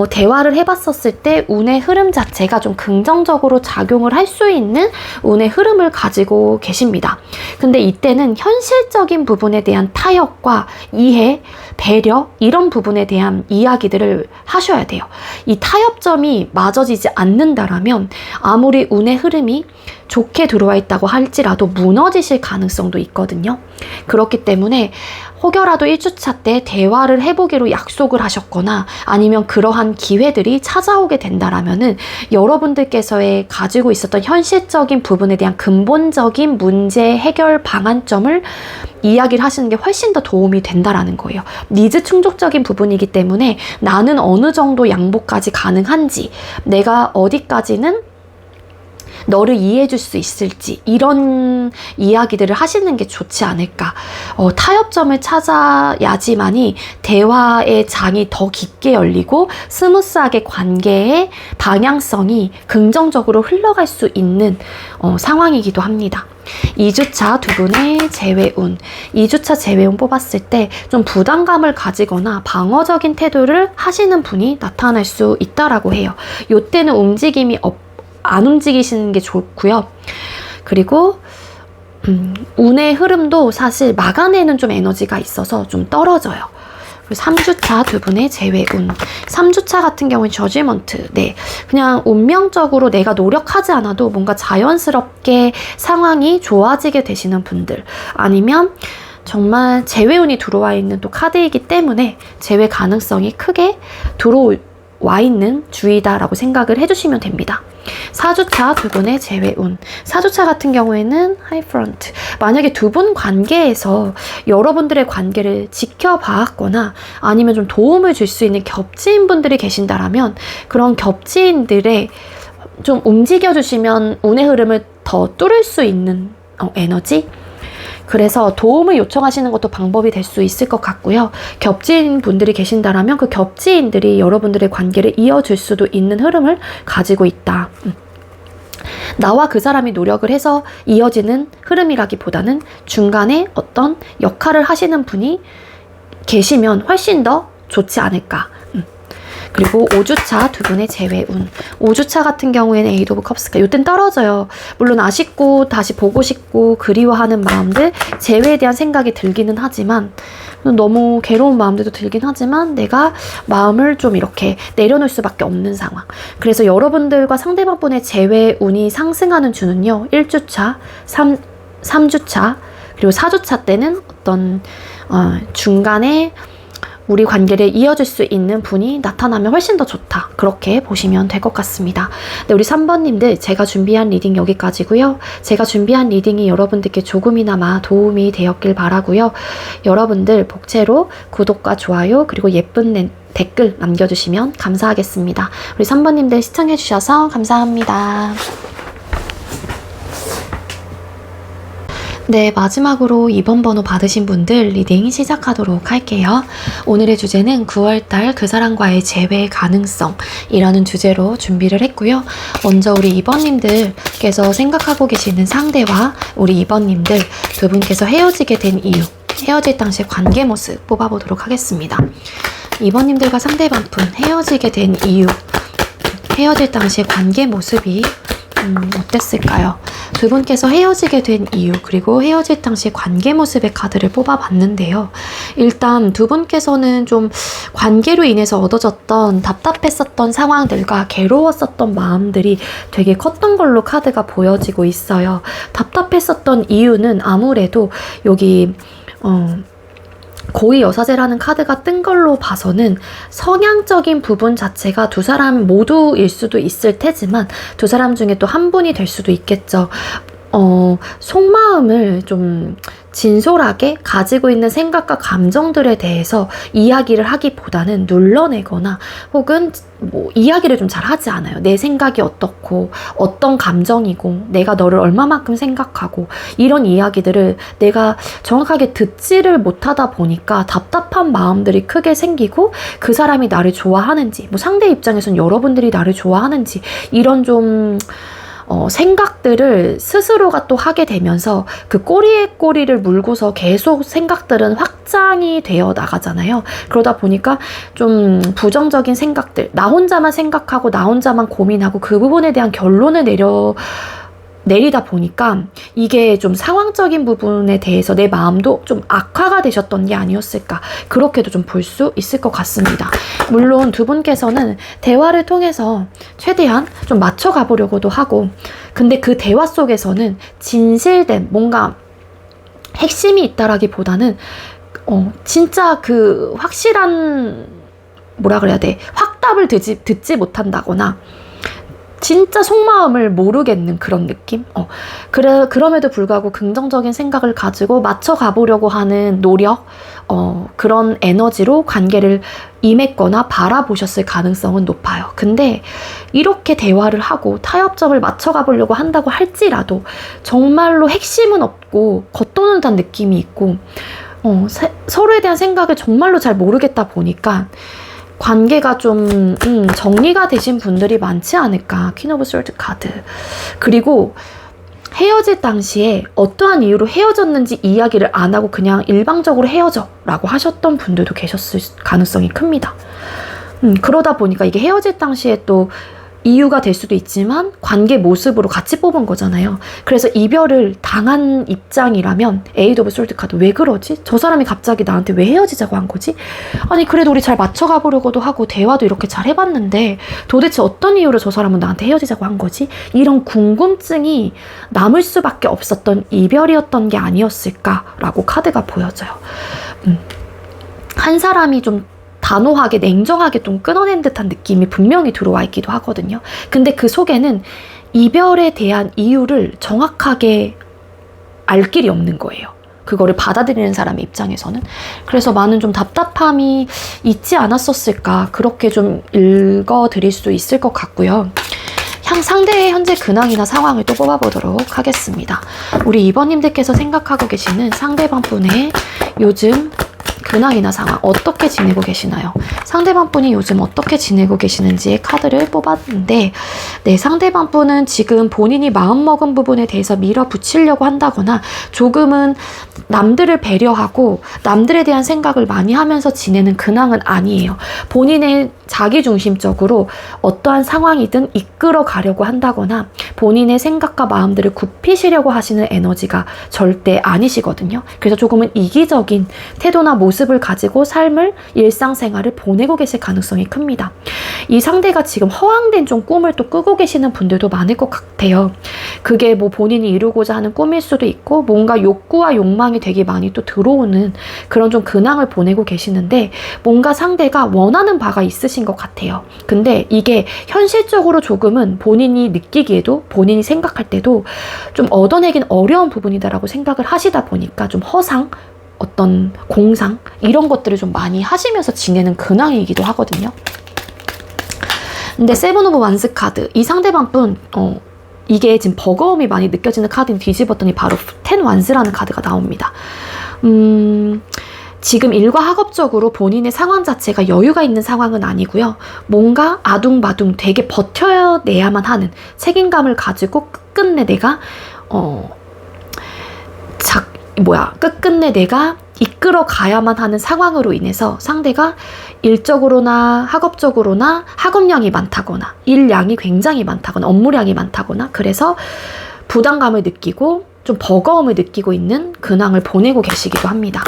대화를 해봤었을 때 운의 흐름 자체가 좀 긍정적으로 작용을 할 수 있는 운의 흐름을 가지고 계십니다. 근데 이때는 현실적인 부분에 대한 타협과 이해, 배려 이런 부분에 대한 이야기들을 하셔야 돼요. 이 타협점이 맞아지지 않는다라면 아무리 운의 흐름이 좋게 들어와 있다고 할지라도 무너지실 가능성도 있거든요. 그렇기 때문에 혹여라도 1주차 때 대화를 해보기로 약속을 하셨거나 아니면 그러한 기회들이 찾아오게 된다라면은 여러분들께서의 가지고 있었던 현실적인 부분에 대한 근본적인 문제 해결 방안점을 이야기를 하시는 게 훨씬 더 도움이 된다라는 거예요. 니즈 충족적인 부분이기 때문에 나는 어느 정도 양보까지 가능한지, 내가 어디까지는 너를 이해해줄 수 있을지 이런 이야기들을 하시는 게 좋지 않을까. 타협점을 찾아야지만이 대화의 장이 더 깊게 열리고 스무스하게 관계의 방향성이 긍정적으로 흘러갈 수 있는 상황이기도 합니다. 2주차 두 분의 재회운, 2주차 재회운 뽑았을 때 좀 부담감을 가지거나 방어적인 태도를 하시는 분이 나타날 수 있다라고 해요. 이때는 움직임이 안 움직이시는 게 좋고요. 그리고 운의 흐름도 사실 막아내는 좀 에너지가 있어서 좀 떨어져요. 그리고 3주차 두 분의 재회운, 3주차 같은 경우는 저지먼트, 네, 그냥 운명적으로 내가 노력하지 않아도 뭔가 자연스럽게 상황이 좋아지게 되시는 분들, 아니면 정말 재회운이 들어와 있는 또 카드이기 때문에 재회 가능성이 크게 들어와 있는 주이다라고 생각을 해주시면 됩니다. 4주차 두 분의 재회운, 4주차 같은 경우에는 하이프런트, 만약에 두 분 관계에서 여러분들의 관계를 지켜봐왔거나 아니면 좀 도움을 줄 수 있는 겹치인 분들이 계신다라면 그런 겹치인들의 좀 움직여주시면 운의 흐름을 더 뚫을 수 있는 에너지, 그래서 도움을 요청하시는 것도 방법이 될 수 있을 것 같고요. 겹치인 분들이 계신다라면 그 겹치인들이 여러분들의 관계를 이어줄 수도 있는 흐름을 가지고 있다. 나와 그 사람이 노력을 해서 이어지는 흐름이라기보다는 중간에 어떤 역할을 하시는 분이 계시면 훨씬 더 좋지 않을까. 그리고 5주차 두 분의 재회운. 5주차 같은 경우에는 에이드 오브 컵스가 요땐 떨어져요. 물론 아쉽고 다시 보고 싶고 그리워하는 마음들, 재회에 대한 생각이 들기는 하지만, 너무 괴로운 마음들도 들긴 하지만 내가 마음을 좀 이렇게 내려놓을 수밖에 없는 상황. 그래서 여러분들과 상대방분의 재회운이 상승하는 주는요, 1주차, 3주차, 그리고 4주차 때는 어떤 중간에 우리 관계를 이어줄 수 있는 분이 나타나면 훨씬 더 좋다. 그렇게 보시면 될 것 같습니다. 네, 우리 3번님들, 제가 준비한 리딩 여기까지고요. 제가 준비한 리딩이 여러분들께 조금이나마 도움이 되었길 바라고요. 여러분들 복채로 구독과 좋아요 그리고 예쁜 댓글 남겨주시면 감사하겠습니다. 우리 3번님들 시청해주셔서 감사합니다. 네, 마지막으로 2번 번호 받으신 분들 리딩 시작하도록 할게요. 오늘의 주제는 9월달 그 사람과의 재회 가능성이라는 주제로 준비를 했고요. 먼저 우리 2번님들께서 생각하고 계시는 상대와 우리 2번님들 두 분께서 헤어지게 된 이유, 헤어질 당시의 관계 모습 뽑아보도록 하겠습니다. 2번님들과 상대방분 헤어지게 된 이유, 헤어질 당시의 관계 모습이 어땠을까요? 두 분께서 헤어지게 된 이유, 그리고 헤어질 당시 관계 모습의 카드를 뽑아봤는데요. 일단 두 분께서는 좀 관계로 인해서 얻어졌던 답답했었던 상황들과 괴로웠었던 마음들이 되게 컸던 걸로 카드가 보여지고 있어요. 답답했었던 이유는 아무래도 여기 고위 여사제라는 카드가 뜬 걸로 봐서는 성향적인 부분 자체가 두 사람 모두일 수도 있을 테지만 두 사람 중에 또 한 분이 될 수도 있겠죠. 속마음을 좀 진솔하게 가지고 있는 생각과 감정들에 대해서 이야기를 하기보다는 눌러내거나 혹은 뭐 이야기를 좀 잘 하지 않아요. 내 생각이 어떻고 어떤 감정이고 내가 너를 얼마만큼 생각하고 이런 이야기들을 내가 정확하게 듣지를 못하다 보니까 답답한 마음들이 크게 생기고 그 사람이 나를 좋아하는지 뭐 상대 입장에서는 여러분들이 나를 좋아하는지 이런 좀 생각들을 스스로가 또 하게 되면서 그 꼬리에 꼬리를 물고서 계속 생각들은 확장이 되어 나가잖아요. 그러다 보니까 좀 부정적인 생각들, 나 혼자만 생각하고 나 혼자만 고민하고 그 부분에 대한 결론을 내리다 보니까 이게 좀 상황적인 부분에 대해서 내 마음도 좀 악화가 되셨던 게 아니었을까, 그렇게도 좀 볼 수 있을 것 같습니다. 물론 두 분께서는 대화를 통해서 최대한 좀 맞춰가 보려고도 하고, 근데 그 대화 속에서는 진실된 뭔가 핵심이 있다라기보다는 진짜 그 확실한 뭐라 그래야 돼, 확답을 듣지 못한다거나 진짜 속마음을 모르겠는 그런 느낌? 그럼에도 불구하고 긍정적인 생각을 가지고 맞춰가 보려고 하는 노력, 그런 에너지로 관계를 임했거나 바라보셨을 가능성은 높아요. 근데 이렇게 대화를 하고 타협점을 맞춰가 보려고 한다고 할지라도 정말로 핵심은 없고 겉도는 듯한 느낌이 있고 서로에 대한 생각을 정말로 잘 모르겠다 보니까 관계가 좀 정리가 되신 분들이 많지 않을까. 퀸 오브 솔드 카드. 그리고 헤어질 당시에 어떠한 이유로 헤어졌는지 이야기를 안 하고 그냥 일방적으로 헤어져 라고 하셨던 분들도 계셨을 가능성이 큽니다. 그러다 보니까 이게 헤어질 당시에 또 이유가 될 수도 있지만 관계 모습으로 같이 뽑은 거잖아요. 그래서 이별을 당한 입장이라면 에이드 오브 솔드 카드, 왜 그러지? 저 사람이 갑자기 나한테 왜 헤어지자고 한 거지? 아니 그래도 우리 잘 맞춰가 보려고도 하고 대화도 이렇게 잘 해봤는데 도대체 어떤 이유로 저 사람은 나한테 헤어지자고 한 거지? 이런 궁금증이 남을 수밖에 없었던 이별이었던 게 아니었을까라고 카드가 보여져요. 한 사람이 좀 단호하게 냉정하게 좀 끊어낸 듯한 느낌이 분명히 들어와 있기도 하거든요. 근데 그 속에는 이별에 대한 이유를 정확하게 알 길이 없는 거예요. 그거를 받아들이는 사람의 입장에서는. 그래서 많은 좀 답답함이 있지 않았었을까, 그렇게 좀 읽어드릴 수 있을 것 같고요. 상대의 현재 근황이나 상황을 또 뽑아보도록 하겠습니다. 우리 2번님들께서 생각하고 계시는 상대방 분의 요즘 근황이나 상황 어떻게 지내고 계시나요? 상대방 분이 요즘 어떻게 지내고 계시는지의 카드를 뽑았는데 네, 상대방 분은 지금 본인이 마음먹은 부분에 대해서 밀어붙이려고 한다거나 조금은 남들을 배려하고 남들에 대한 생각을 많이 하면서 지내는 근황은 아니에요. 본인의 자기중심적으로 어떠한 상황이든 이끌어 가려고 한다거나 본인의 생각과 마음들을 굽히시려고 하시는 에너지가 절대 아니시거든요. 그래서 조금은 이기적인 태도나 모습을 가지고 삶을, 일상생활을 보내고 계실 가능성이 큽니다. 이 상대가 지금 허황된 좀 꿈을 또 꾸고 계시는 분들도 많을 것 같아요. 그게 뭐 본인이 이루고자 하는 꿈일 수도 있고 뭔가 욕구와 욕망이 되게 많이 또 들어오는 그런 좀 근황을 보내고 계시는데 뭔가 상대가 원하는 바가 있으신 것 같아요. 근데 이게 현실적으로 조금은 본인이 느끼기에도 본인이 생각할 때도 좀 얻어내긴 어려운 부분이다라고 생각을 하시다 보니까 좀 허상, 어떤 공상 이런 것들을 좀 많이 하시면서 지내는 근황이기도 하거든요. 근데 세븐 오브 완스 카드, 이 상대방 분 이게 지금 버거움이 많이 느껴지는 카드는 뒤집었더니 바로 10 완스라는 카드가 나옵니다. 지금 일과 학업적으로 본인의 상황 자체가 여유가 있는 상황은 아니고요. 뭔가 아둥바둥 되게 버텨내야만 하는 책임감을 가지고 끝끝내 내가 끝끝내 내가 이끌어 가야만 하는 상황으로 인해서 상대가 일적으로나 학업적으로나 학업량이 많다거나 일량이 굉장히 많다거나 업무량이 많다거나 그래서 부담감을 느끼고 좀 버거움을 느끼고 있는 근황을 보내고 계시기도 합니다.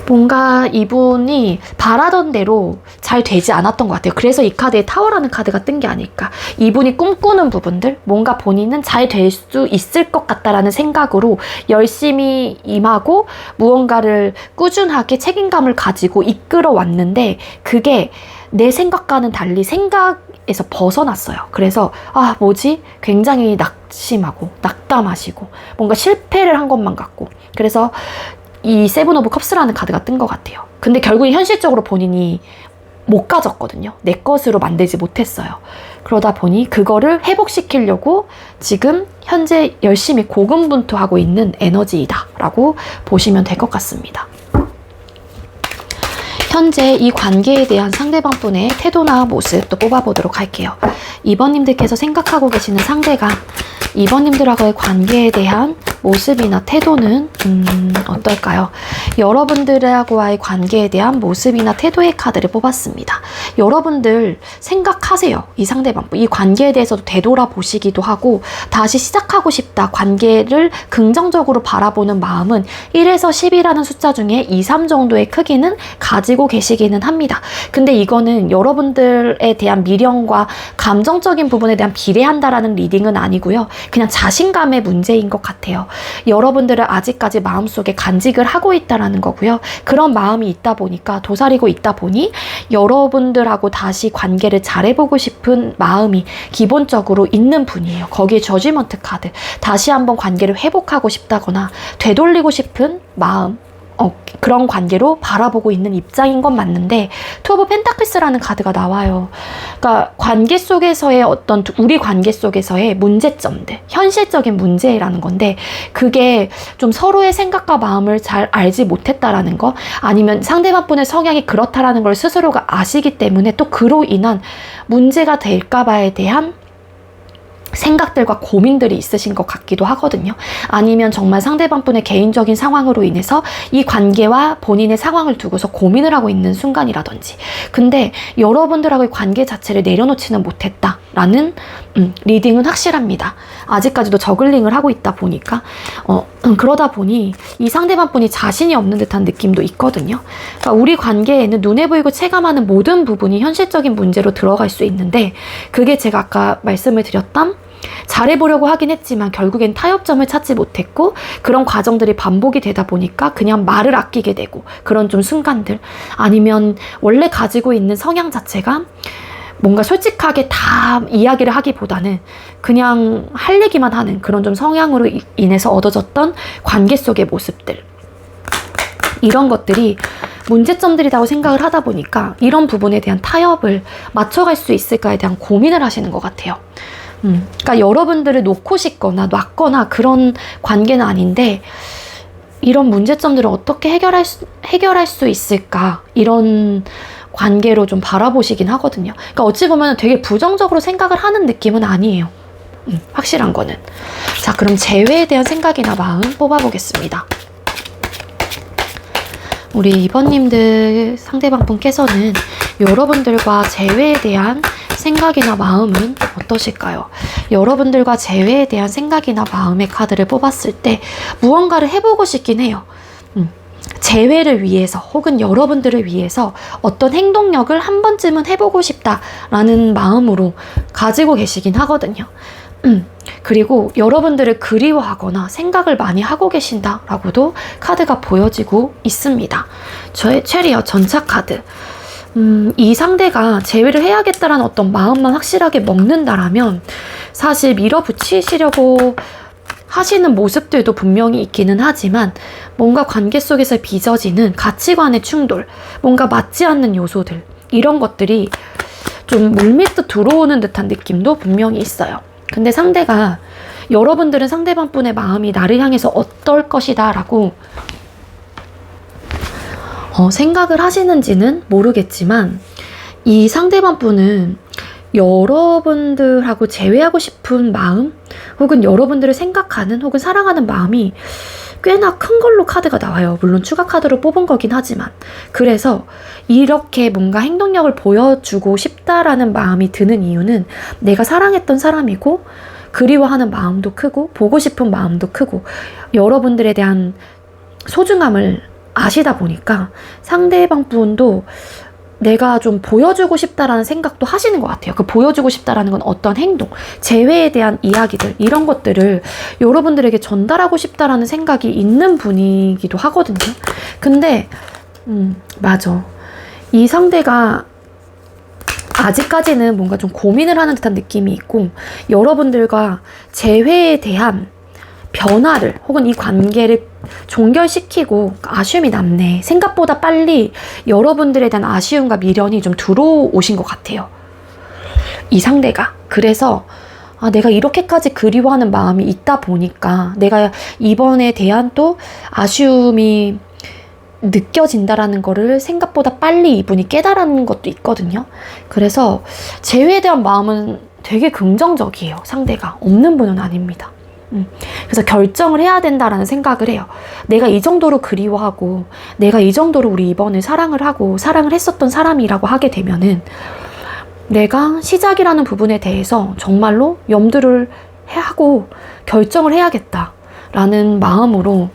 뭔가 이분이 바라던 대로 잘 되지 않았던 것 같아요. 그래서 이 카드에 타워라는 카드가 뜬 게 아닐까. 이분이 꿈꾸는 부분들, 뭔가 본인은 잘 될 수 있을 것 같다라는 생각으로 열심히 임하고 무언가를 꾸준하게 책임감을 가지고 이끌어 왔는데 그게 내 생각과는 달리 생각에서 벗어났어요. 그래서 뭐지? 굉장히 낙심하고 낙담하시고 뭔가 실패를 한 것만 같고 그래서 이 세븐 오브 컵스라는 카드가 뜬 것 같아요. 근데 결국엔 현실적으로 본인이 못 가졌거든요. 내 것으로 만들지 못했어요. 그러다 보니 그거를 회복시키려고 지금 현재 열심히 고군분투하고 있는 에너지이다 라고 보시면 될 것 같습니다. 현재 이 관계에 대한 상대방 분의 태도나 모습 또 뽑아보도록 할게요. 2번님들께서 생각하고 계시는 상대가 2번님들하고의 관계에 대한 모습이나 태도는 어떨까요? 여러분들하고의 관계에 대한 모습이나 태도의 카드를 뽑았습니다. 여러분들 생각하세요. 이 상대방, 이 관계에 대해서도 되돌아보시기도 하고 다시 시작하고 싶다. 관계를 긍정적으로 바라보는 마음은 1에서 10이라는 숫자 중에 2, 3 정도의 크기는 가지고 계시기는 합니다. 근데 이거는 여러분들에 대한 미련과 감정적인 부분에 대한 비례한다라는 리딩은 아니고요. 그냥 자신감의 문제인 것 같아요. 여러분들을 아직까지 마음속에 간직을 하고 있다라는 거고요. 그런 마음이 있다 보니까 도사리고 있다 보니 여러분들하고 다시 관계를 잘해보고 싶은 마음이 기본적으로 있는 분이에요. 거기에 저지먼트 카드, 다시 한번 관계를 회복하고 싶다거나 되돌리고 싶은 마음, 그런 관계로 바라보고 있는 입장인 건 맞는데 투 오브 펜타클스라는 카드가 나와요. 그러니까 관계 속에서의 우리 관계 속에서의 문제점들, 현실적인 문제라는 건데 그게 좀 서로의 생각과 마음을 잘 알지 못했다라는 거 아니면 상대방 분의 성향이 그렇다라는 걸 스스로가 아시기 때문에 또 그로 인한 문제가 될까 봐에 대한 생각들과 고민들이 있으신 것 같기도 하거든요. 아니면 정말 상대방 분의 개인적인 상황으로 인해서 이 관계와 본인의 상황을 두고서 고민을 하고 있는 순간이라든지 근데 여러분들하고의 관계 자체를 내려놓지는 못했다라는 리딩은 확실합니다. 아직까지도 저글링을 하고 있다 보니까 그러다 보니 이 상대방 분이 자신이 없는 듯한 느낌도 있거든요. 그러니까 우리 관계에는 눈에 보이고 체감하는 모든 부분이 현실적인 문제로 들어갈 수 있는데 그게 제가 아까 말씀을 드렸던 잘해보려고 하긴 했지만 결국엔 타협점을 찾지 못했고 그런 과정들이 반복이 되다 보니까 그냥 말을 아끼게 되고 그런 좀 순간들 아니면 원래 가지고 있는 성향 자체가 뭔가 솔직하게 다 이야기를 하기보다는 그냥 할 얘기만 하는 그런 좀 성향으로 인해서 얻어졌던 관계 속의 모습들 이런 것들이 문제점들이라고 생각을 하다 보니까 이런 부분에 대한 타협을 맞춰갈 수 있을까에 대한 고민을 하시는 것 같아요. 그러니까 여러분들을 놓고 싶거나 놨거나 그런 관계는 아닌데 이런 문제점들을 어떻게 해결할 수 있을까? 이런 관계로 좀 바라보시긴 하거든요. 그러니까 어찌 보면 되게 부정적으로 생각을 하는 느낌은 아니에요. 확실한 거는. 자, 그럼 재회에 대한 생각이나 마음 뽑아보겠습니다. 우리 2번님들 상대방 분께서는 여러분들과 재회에 대한 생각이나 마음은 어떠실까요? 여러분들과 재회에 대한 생각이나 마음의 카드를 뽑았을 때 무언가를 해보고 싶긴 해요. 재회를 위해서 혹은 여러분들을 위해서 어떤 행동력을 한 번쯤은 해보고 싶다라는 마음으로 가지고 계시긴 하거든요. 그리고 여러분들을 그리워하거나 생각을 많이 하고 계신다라고도 카드가 보여지고 있습니다. 저의 체리어 전차 카드. 이 상대가 재회를 해야겠다라는 어떤 마음만 확실하게 먹는다라면 사실 밀어붙이시려고 하시는 모습들도 분명히 있기는 하지만 뭔가 관계 속에서 빚어지는 가치관의 충돌, 뭔가 맞지 않는 요소들, 이런 것들이 좀 물밀듯 들어오는 듯한 느낌도 분명히 있어요. 근데 상대가, 여러분들은 상대방 분의 마음이 나를 향해서 어떨 것이다 라고 생각을 하시는지는 모르겠지만 이 상대방 분은 여러분들하고 재회하고 싶은 마음 혹은 여러분들을 생각하는 혹은 사랑하는 마음이 꽤나 큰 걸로 카드가 나와요. 물론 추가 카드로 뽑은 거긴 하지만. 그래서 이렇게 뭔가 행동력을 보여주고 싶다라는 마음이 드는 이유는 내가 사랑했던 사람이고 그리워하는 마음도 크고 보고 싶은 마음도 크고 여러분들에 대한 소중함을 아시다 보니까 상대방 분도 내가 좀 보여주고 싶다라는 생각도 하시는 것 같아요. 그 보여주고 싶다라는 건 어떤 행동, 재회에 대한 이야기들, 이런 것들을 여러분들에게 전달하고 싶다라는 생각이 있는 분이기도 하거든요. 근데 맞아. 이 상대가 아직까지는 뭔가 좀 고민을 하는 듯한 느낌이 있고 여러분들과 재회에 대한 변화를 혹은 이 관계를 종결시키고 아쉬움이 남네. 생각보다 빨리 여러분들에 대한 아쉬움과 미련이 좀 들어오신 것 같아요. 이 상대가. 그래서 내가 이렇게까지 그리워하는 마음이 있다 보니까 내가 이번에 대한 또 아쉬움이 느껴진다라는 거를 생각보다 빨리 이분이 깨달은 것도 있거든요. 그래서 재회에 대한 마음은 되게 긍정적이에요. 상대가. 없는 분은 아닙니다. 그래서 결정을 해야 된다라는 생각을 해요. 내가 이 정도로 그리워하고 내가 이 정도로 우리 이번을 사랑을 하고 사랑을 했었던 사람이라고 하게 되면은 내가 시작이라는 부분에 대해서 정말로 염두를 하고 결정을 해야겠다라는 마음으로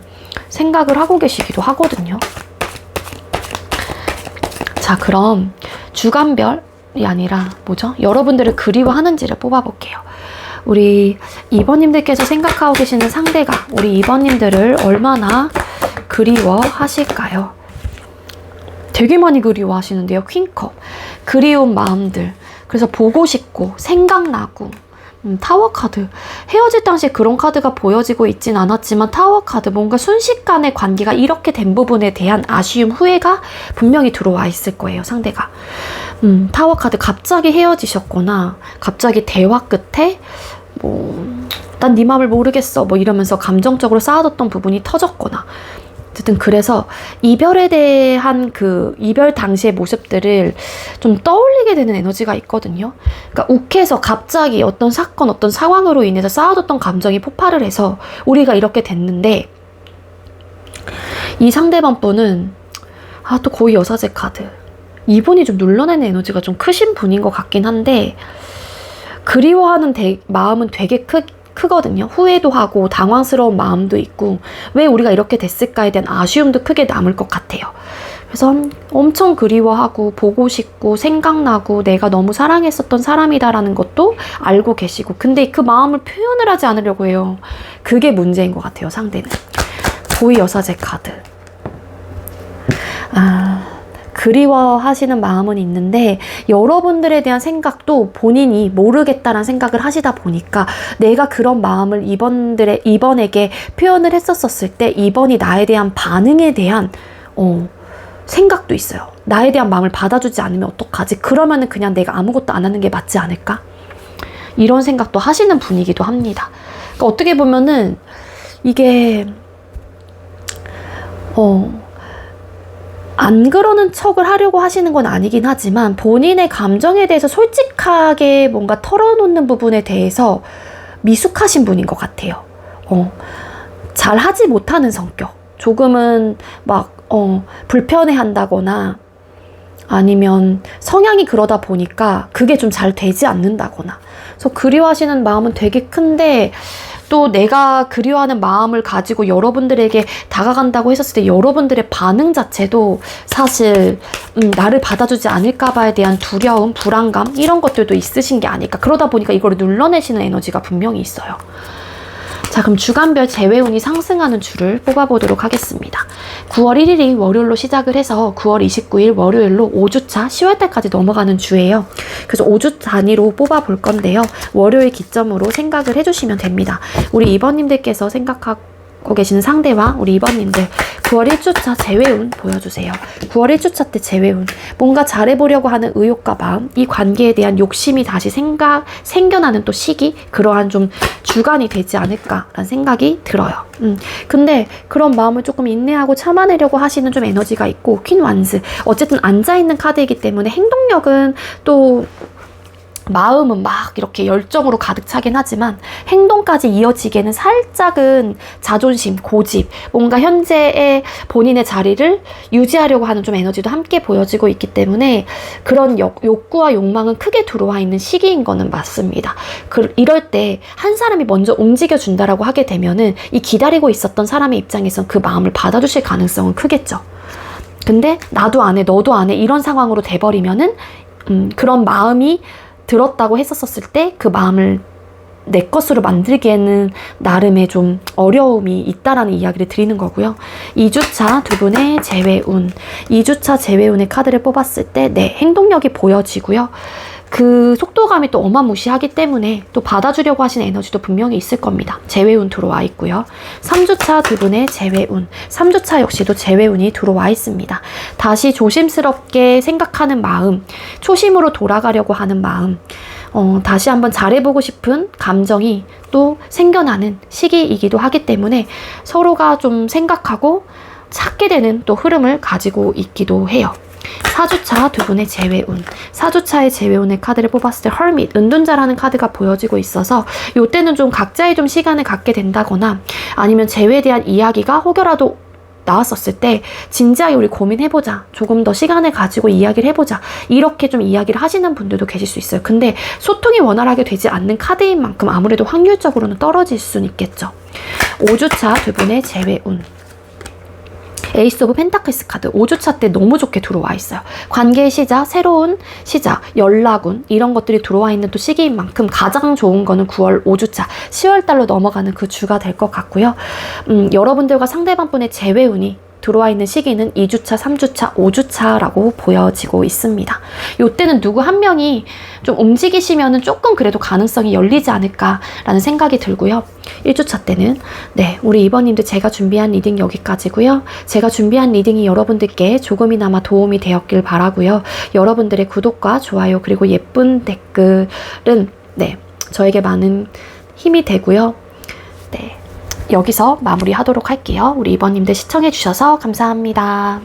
생각을 하고 계시기도 하거든요. 자, 그럼 주간별이 아니라 뭐죠? 여러분들을 그리워하는지를 뽑아볼게요. 우리 2번님들께서 생각하고 계시는 상대가 우리 2번님들을 얼마나 그리워하실까요? 되게 많이 그리워하시는데요. 퀸컵. 그리운 마음들. 그래서 보고 싶고 생각나고 타워 카드. 헤어질 당시에 그런 카드가 보여지고 있진 않았지만 타워 카드. 뭔가 순식간에 관계가 이렇게 된 부분에 대한 아쉬움, 후회가 분명히 들어와 있을 거예요. 상대가. 타워 카드. 갑자기 헤어지셨거나 갑자기 대화 끝에 난 네 마음을 모르겠어 이러면서 감정적으로 쌓아뒀던 부분이 터졌거나 어쨌든 그래서 이별에 대한 그 이별 당시의 모습들을 좀 떠올리게 되는 에너지가 있거든요. 그러니까 욱해서 갑자기 어떤 사건, 어떤 상황으로 인해서 쌓아뒀던 감정이 폭발을 해서 우리가 이렇게 됐는데 이 상대방 분은 또 고위 여사제 카드. 이분이 좀 눌러내는 에너지가 좀 크신 분인 것 같긴 한데 그리워하는 마음은 되게 크거든요. 후회도 하고 당황스러운 마음도 있고 왜 우리가 이렇게 됐을까에 대한 아쉬움도 크게 남을 것 같아요. 그래서 엄청 그리워하고 보고 싶고 생각나고 내가 너무 사랑했었던 사람이다라는 것도 알고 계시고 근데 그 마음을 표현을 하지 않으려고 해요. 그게 문제인 것 같아요. 상대는. 고위 여사제 카드. 그리워하시는 마음은 있는데 여러분들에 대한 생각도 본인이 모르겠다라는 생각을 하시다 보니까 내가 그런 마음을 이번에게 표현을 했었을 때 이번이 나에 대한 반응에 대한 생각도 있어요. 나에 대한 마음을 받아주지 않으면 어떡하지? 그러면은 그냥 내가 아무것도 안 하는 게 맞지 않을까? 이런 생각도 하시는 분이기도 합니다. 그러니까 어떻게 보면은 이게 안 그러는 척을 하려고 하시는 건 아니긴 하지만 본인의 감정에 대해서 솔직하게 뭔가 털어놓는 부분에 대해서 미숙하신 분인 것 같아요. 잘 하지 못하는 성격. 조금은 막, 불편해 한다거나 아니면 성향이 그러다 보니까 그게 좀 잘 되지 않는다거나. 그래서 그리워하시는 마음은 되게 큰데 또 내가 그리워하는 마음을 가지고 여러분들에게 다가간다고 했었을 때 여러분들의 반응 자체도 사실 나를 받아주지 않을까봐에 대한 두려움, 불안감 이런 것들도 있으신 게 아닐까. 그러다 보니까 이걸 눌러내시는 에너지가 분명히 있어요. 자, 그럼 주간별 재회운이 상승하는 주를 뽑아보도록 하겠습니다. 9월 1일이 월요일로 시작을 해서 9월 29일 월요일로 5주차 10월달까지 넘어가는 주예요. 그래서 5주 단위로 뽑아볼 건데요. 월요일 기점으로 생각을 해주시면 됩니다. 우리 이번님들께서 생각하고 계시는 상대와 우리 이번님들 9월 1주차 재회운 보여주세요. 9월 1주차 때 재회운, 뭔가 잘해보려고 하는 의욕과 마음, 이 관계에 대한 욕심이 다시 생겨나는 또 시기, 그러한 좀 주간이 되지 않을까라는 생각이 들어요. 근데 그런 마음을 조금 인내하고 참아내려고 하시는 좀 에너지가 있고, 퀸 완스, 어쨌든 앉아있는 카드이기 때문에 행동력은 또 마음은 막 이렇게 열정으로 가득 차긴 하지만 행동까지 이어지기에는 살짝은 자존심, 고집, 뭔가 현재의 본인의 자리를 유지하려고 하는 좀 에너지도 함께 보여지고 있기 때문에 그런 욕구와 욕망은 크게 들어와 있는 시기인 거는 맞습니다. 이럴 때 한 사람이 먼저 움직여준다라고 하게 되면은 이 기다리고 있었던 사람의 입장에선 그 마음을 받아주실 가능성은 크겠죠. 근데 나도 안 해, 너도 안 해 이런 상황으로 돼버리면은 그런 마음이 들었다고 했었을 때 그 마음을 내 것으로 만들기에는 나름의 좀 어려움이 있다라는 이야기를 드리는 거고요. 2주차 두 분의 재회운, 2주차 재회운의 카드를 뽑았을 때 내 행동력이 보여지고요. 그 속도감이 또 어마무시하기 때문에 또 받아주려고 하시는 에너지도 분명히 있을 겁니다. 재회운 들어와 있고요. 3주차 두 분의 재회운, 3주차 역시도 재회운이 들어와 있습니다. 다시 조심스럽게 생각하는 마음, 초심으로 돌아가려고 하는 마음, 다시 한번 잘해보고 싶은 감정이 또 생겨나는 시기이기도 하기 때문에 서로가 좀 생각하고 찾게 되는 또 흐름을 가지고 있기도 해요. 4주차 두 분의 재회운, 4주차의 재회운의 카드를 뽑았을 때 hermit, 은둔자라는 카드가 보여지고 있어서 이때는 좀 각자의 좀 시간을 갖게 된다거나 아니면 재회에 대한 이야기가 혹여라도 나왔었을 때 진지하게 우리 고민해보자, 조금 더 시간을 가지고 이야기를 해보자, 이렇게 좀 이야기를 하시는 분들도 계실 수 있어요. 근데 소통이 원활하게 되지 않는 카드인 만큼 아무래도 확률적으로는 떨어질 수는 있겠죠. 5주차 두 분의 재회운, 에이스 오브 펜타클스 카드 5주차 때 너무 좋게 들어와 있어요. 관계의 시작, 새로운 시작, 연락운 이런 것들이 들어와 있는 또 시기인 만큼 가장 좋은 거는 9월 5주차 10월달로 넘어가는 그 주가 될 것 같고요. 여러분들과 상대방분의 재회운이 들어와 있는 시기는 2주차, 3주차, 5주차라고 보여지고 있습니다. 이때는 누구 한 명이 좀 움직이시면은 조금 그래도 가능성이 열리지 않을까라는 생각이 들고요. 1주차 때는 우리 이번님들 제가 준비한 리딩 여기까지고요. 제가 준비한 리딩이 여러분들께 조금이나마 도움이 되었길 바라고요. 여러분들의 구독과 좋아요 그리고 예쁜 댓글은 저에게 많은 힘이 되고요. 여기서 마무리하도록 할게요. 우리 이번님들 시청해주셔서 감사합니다.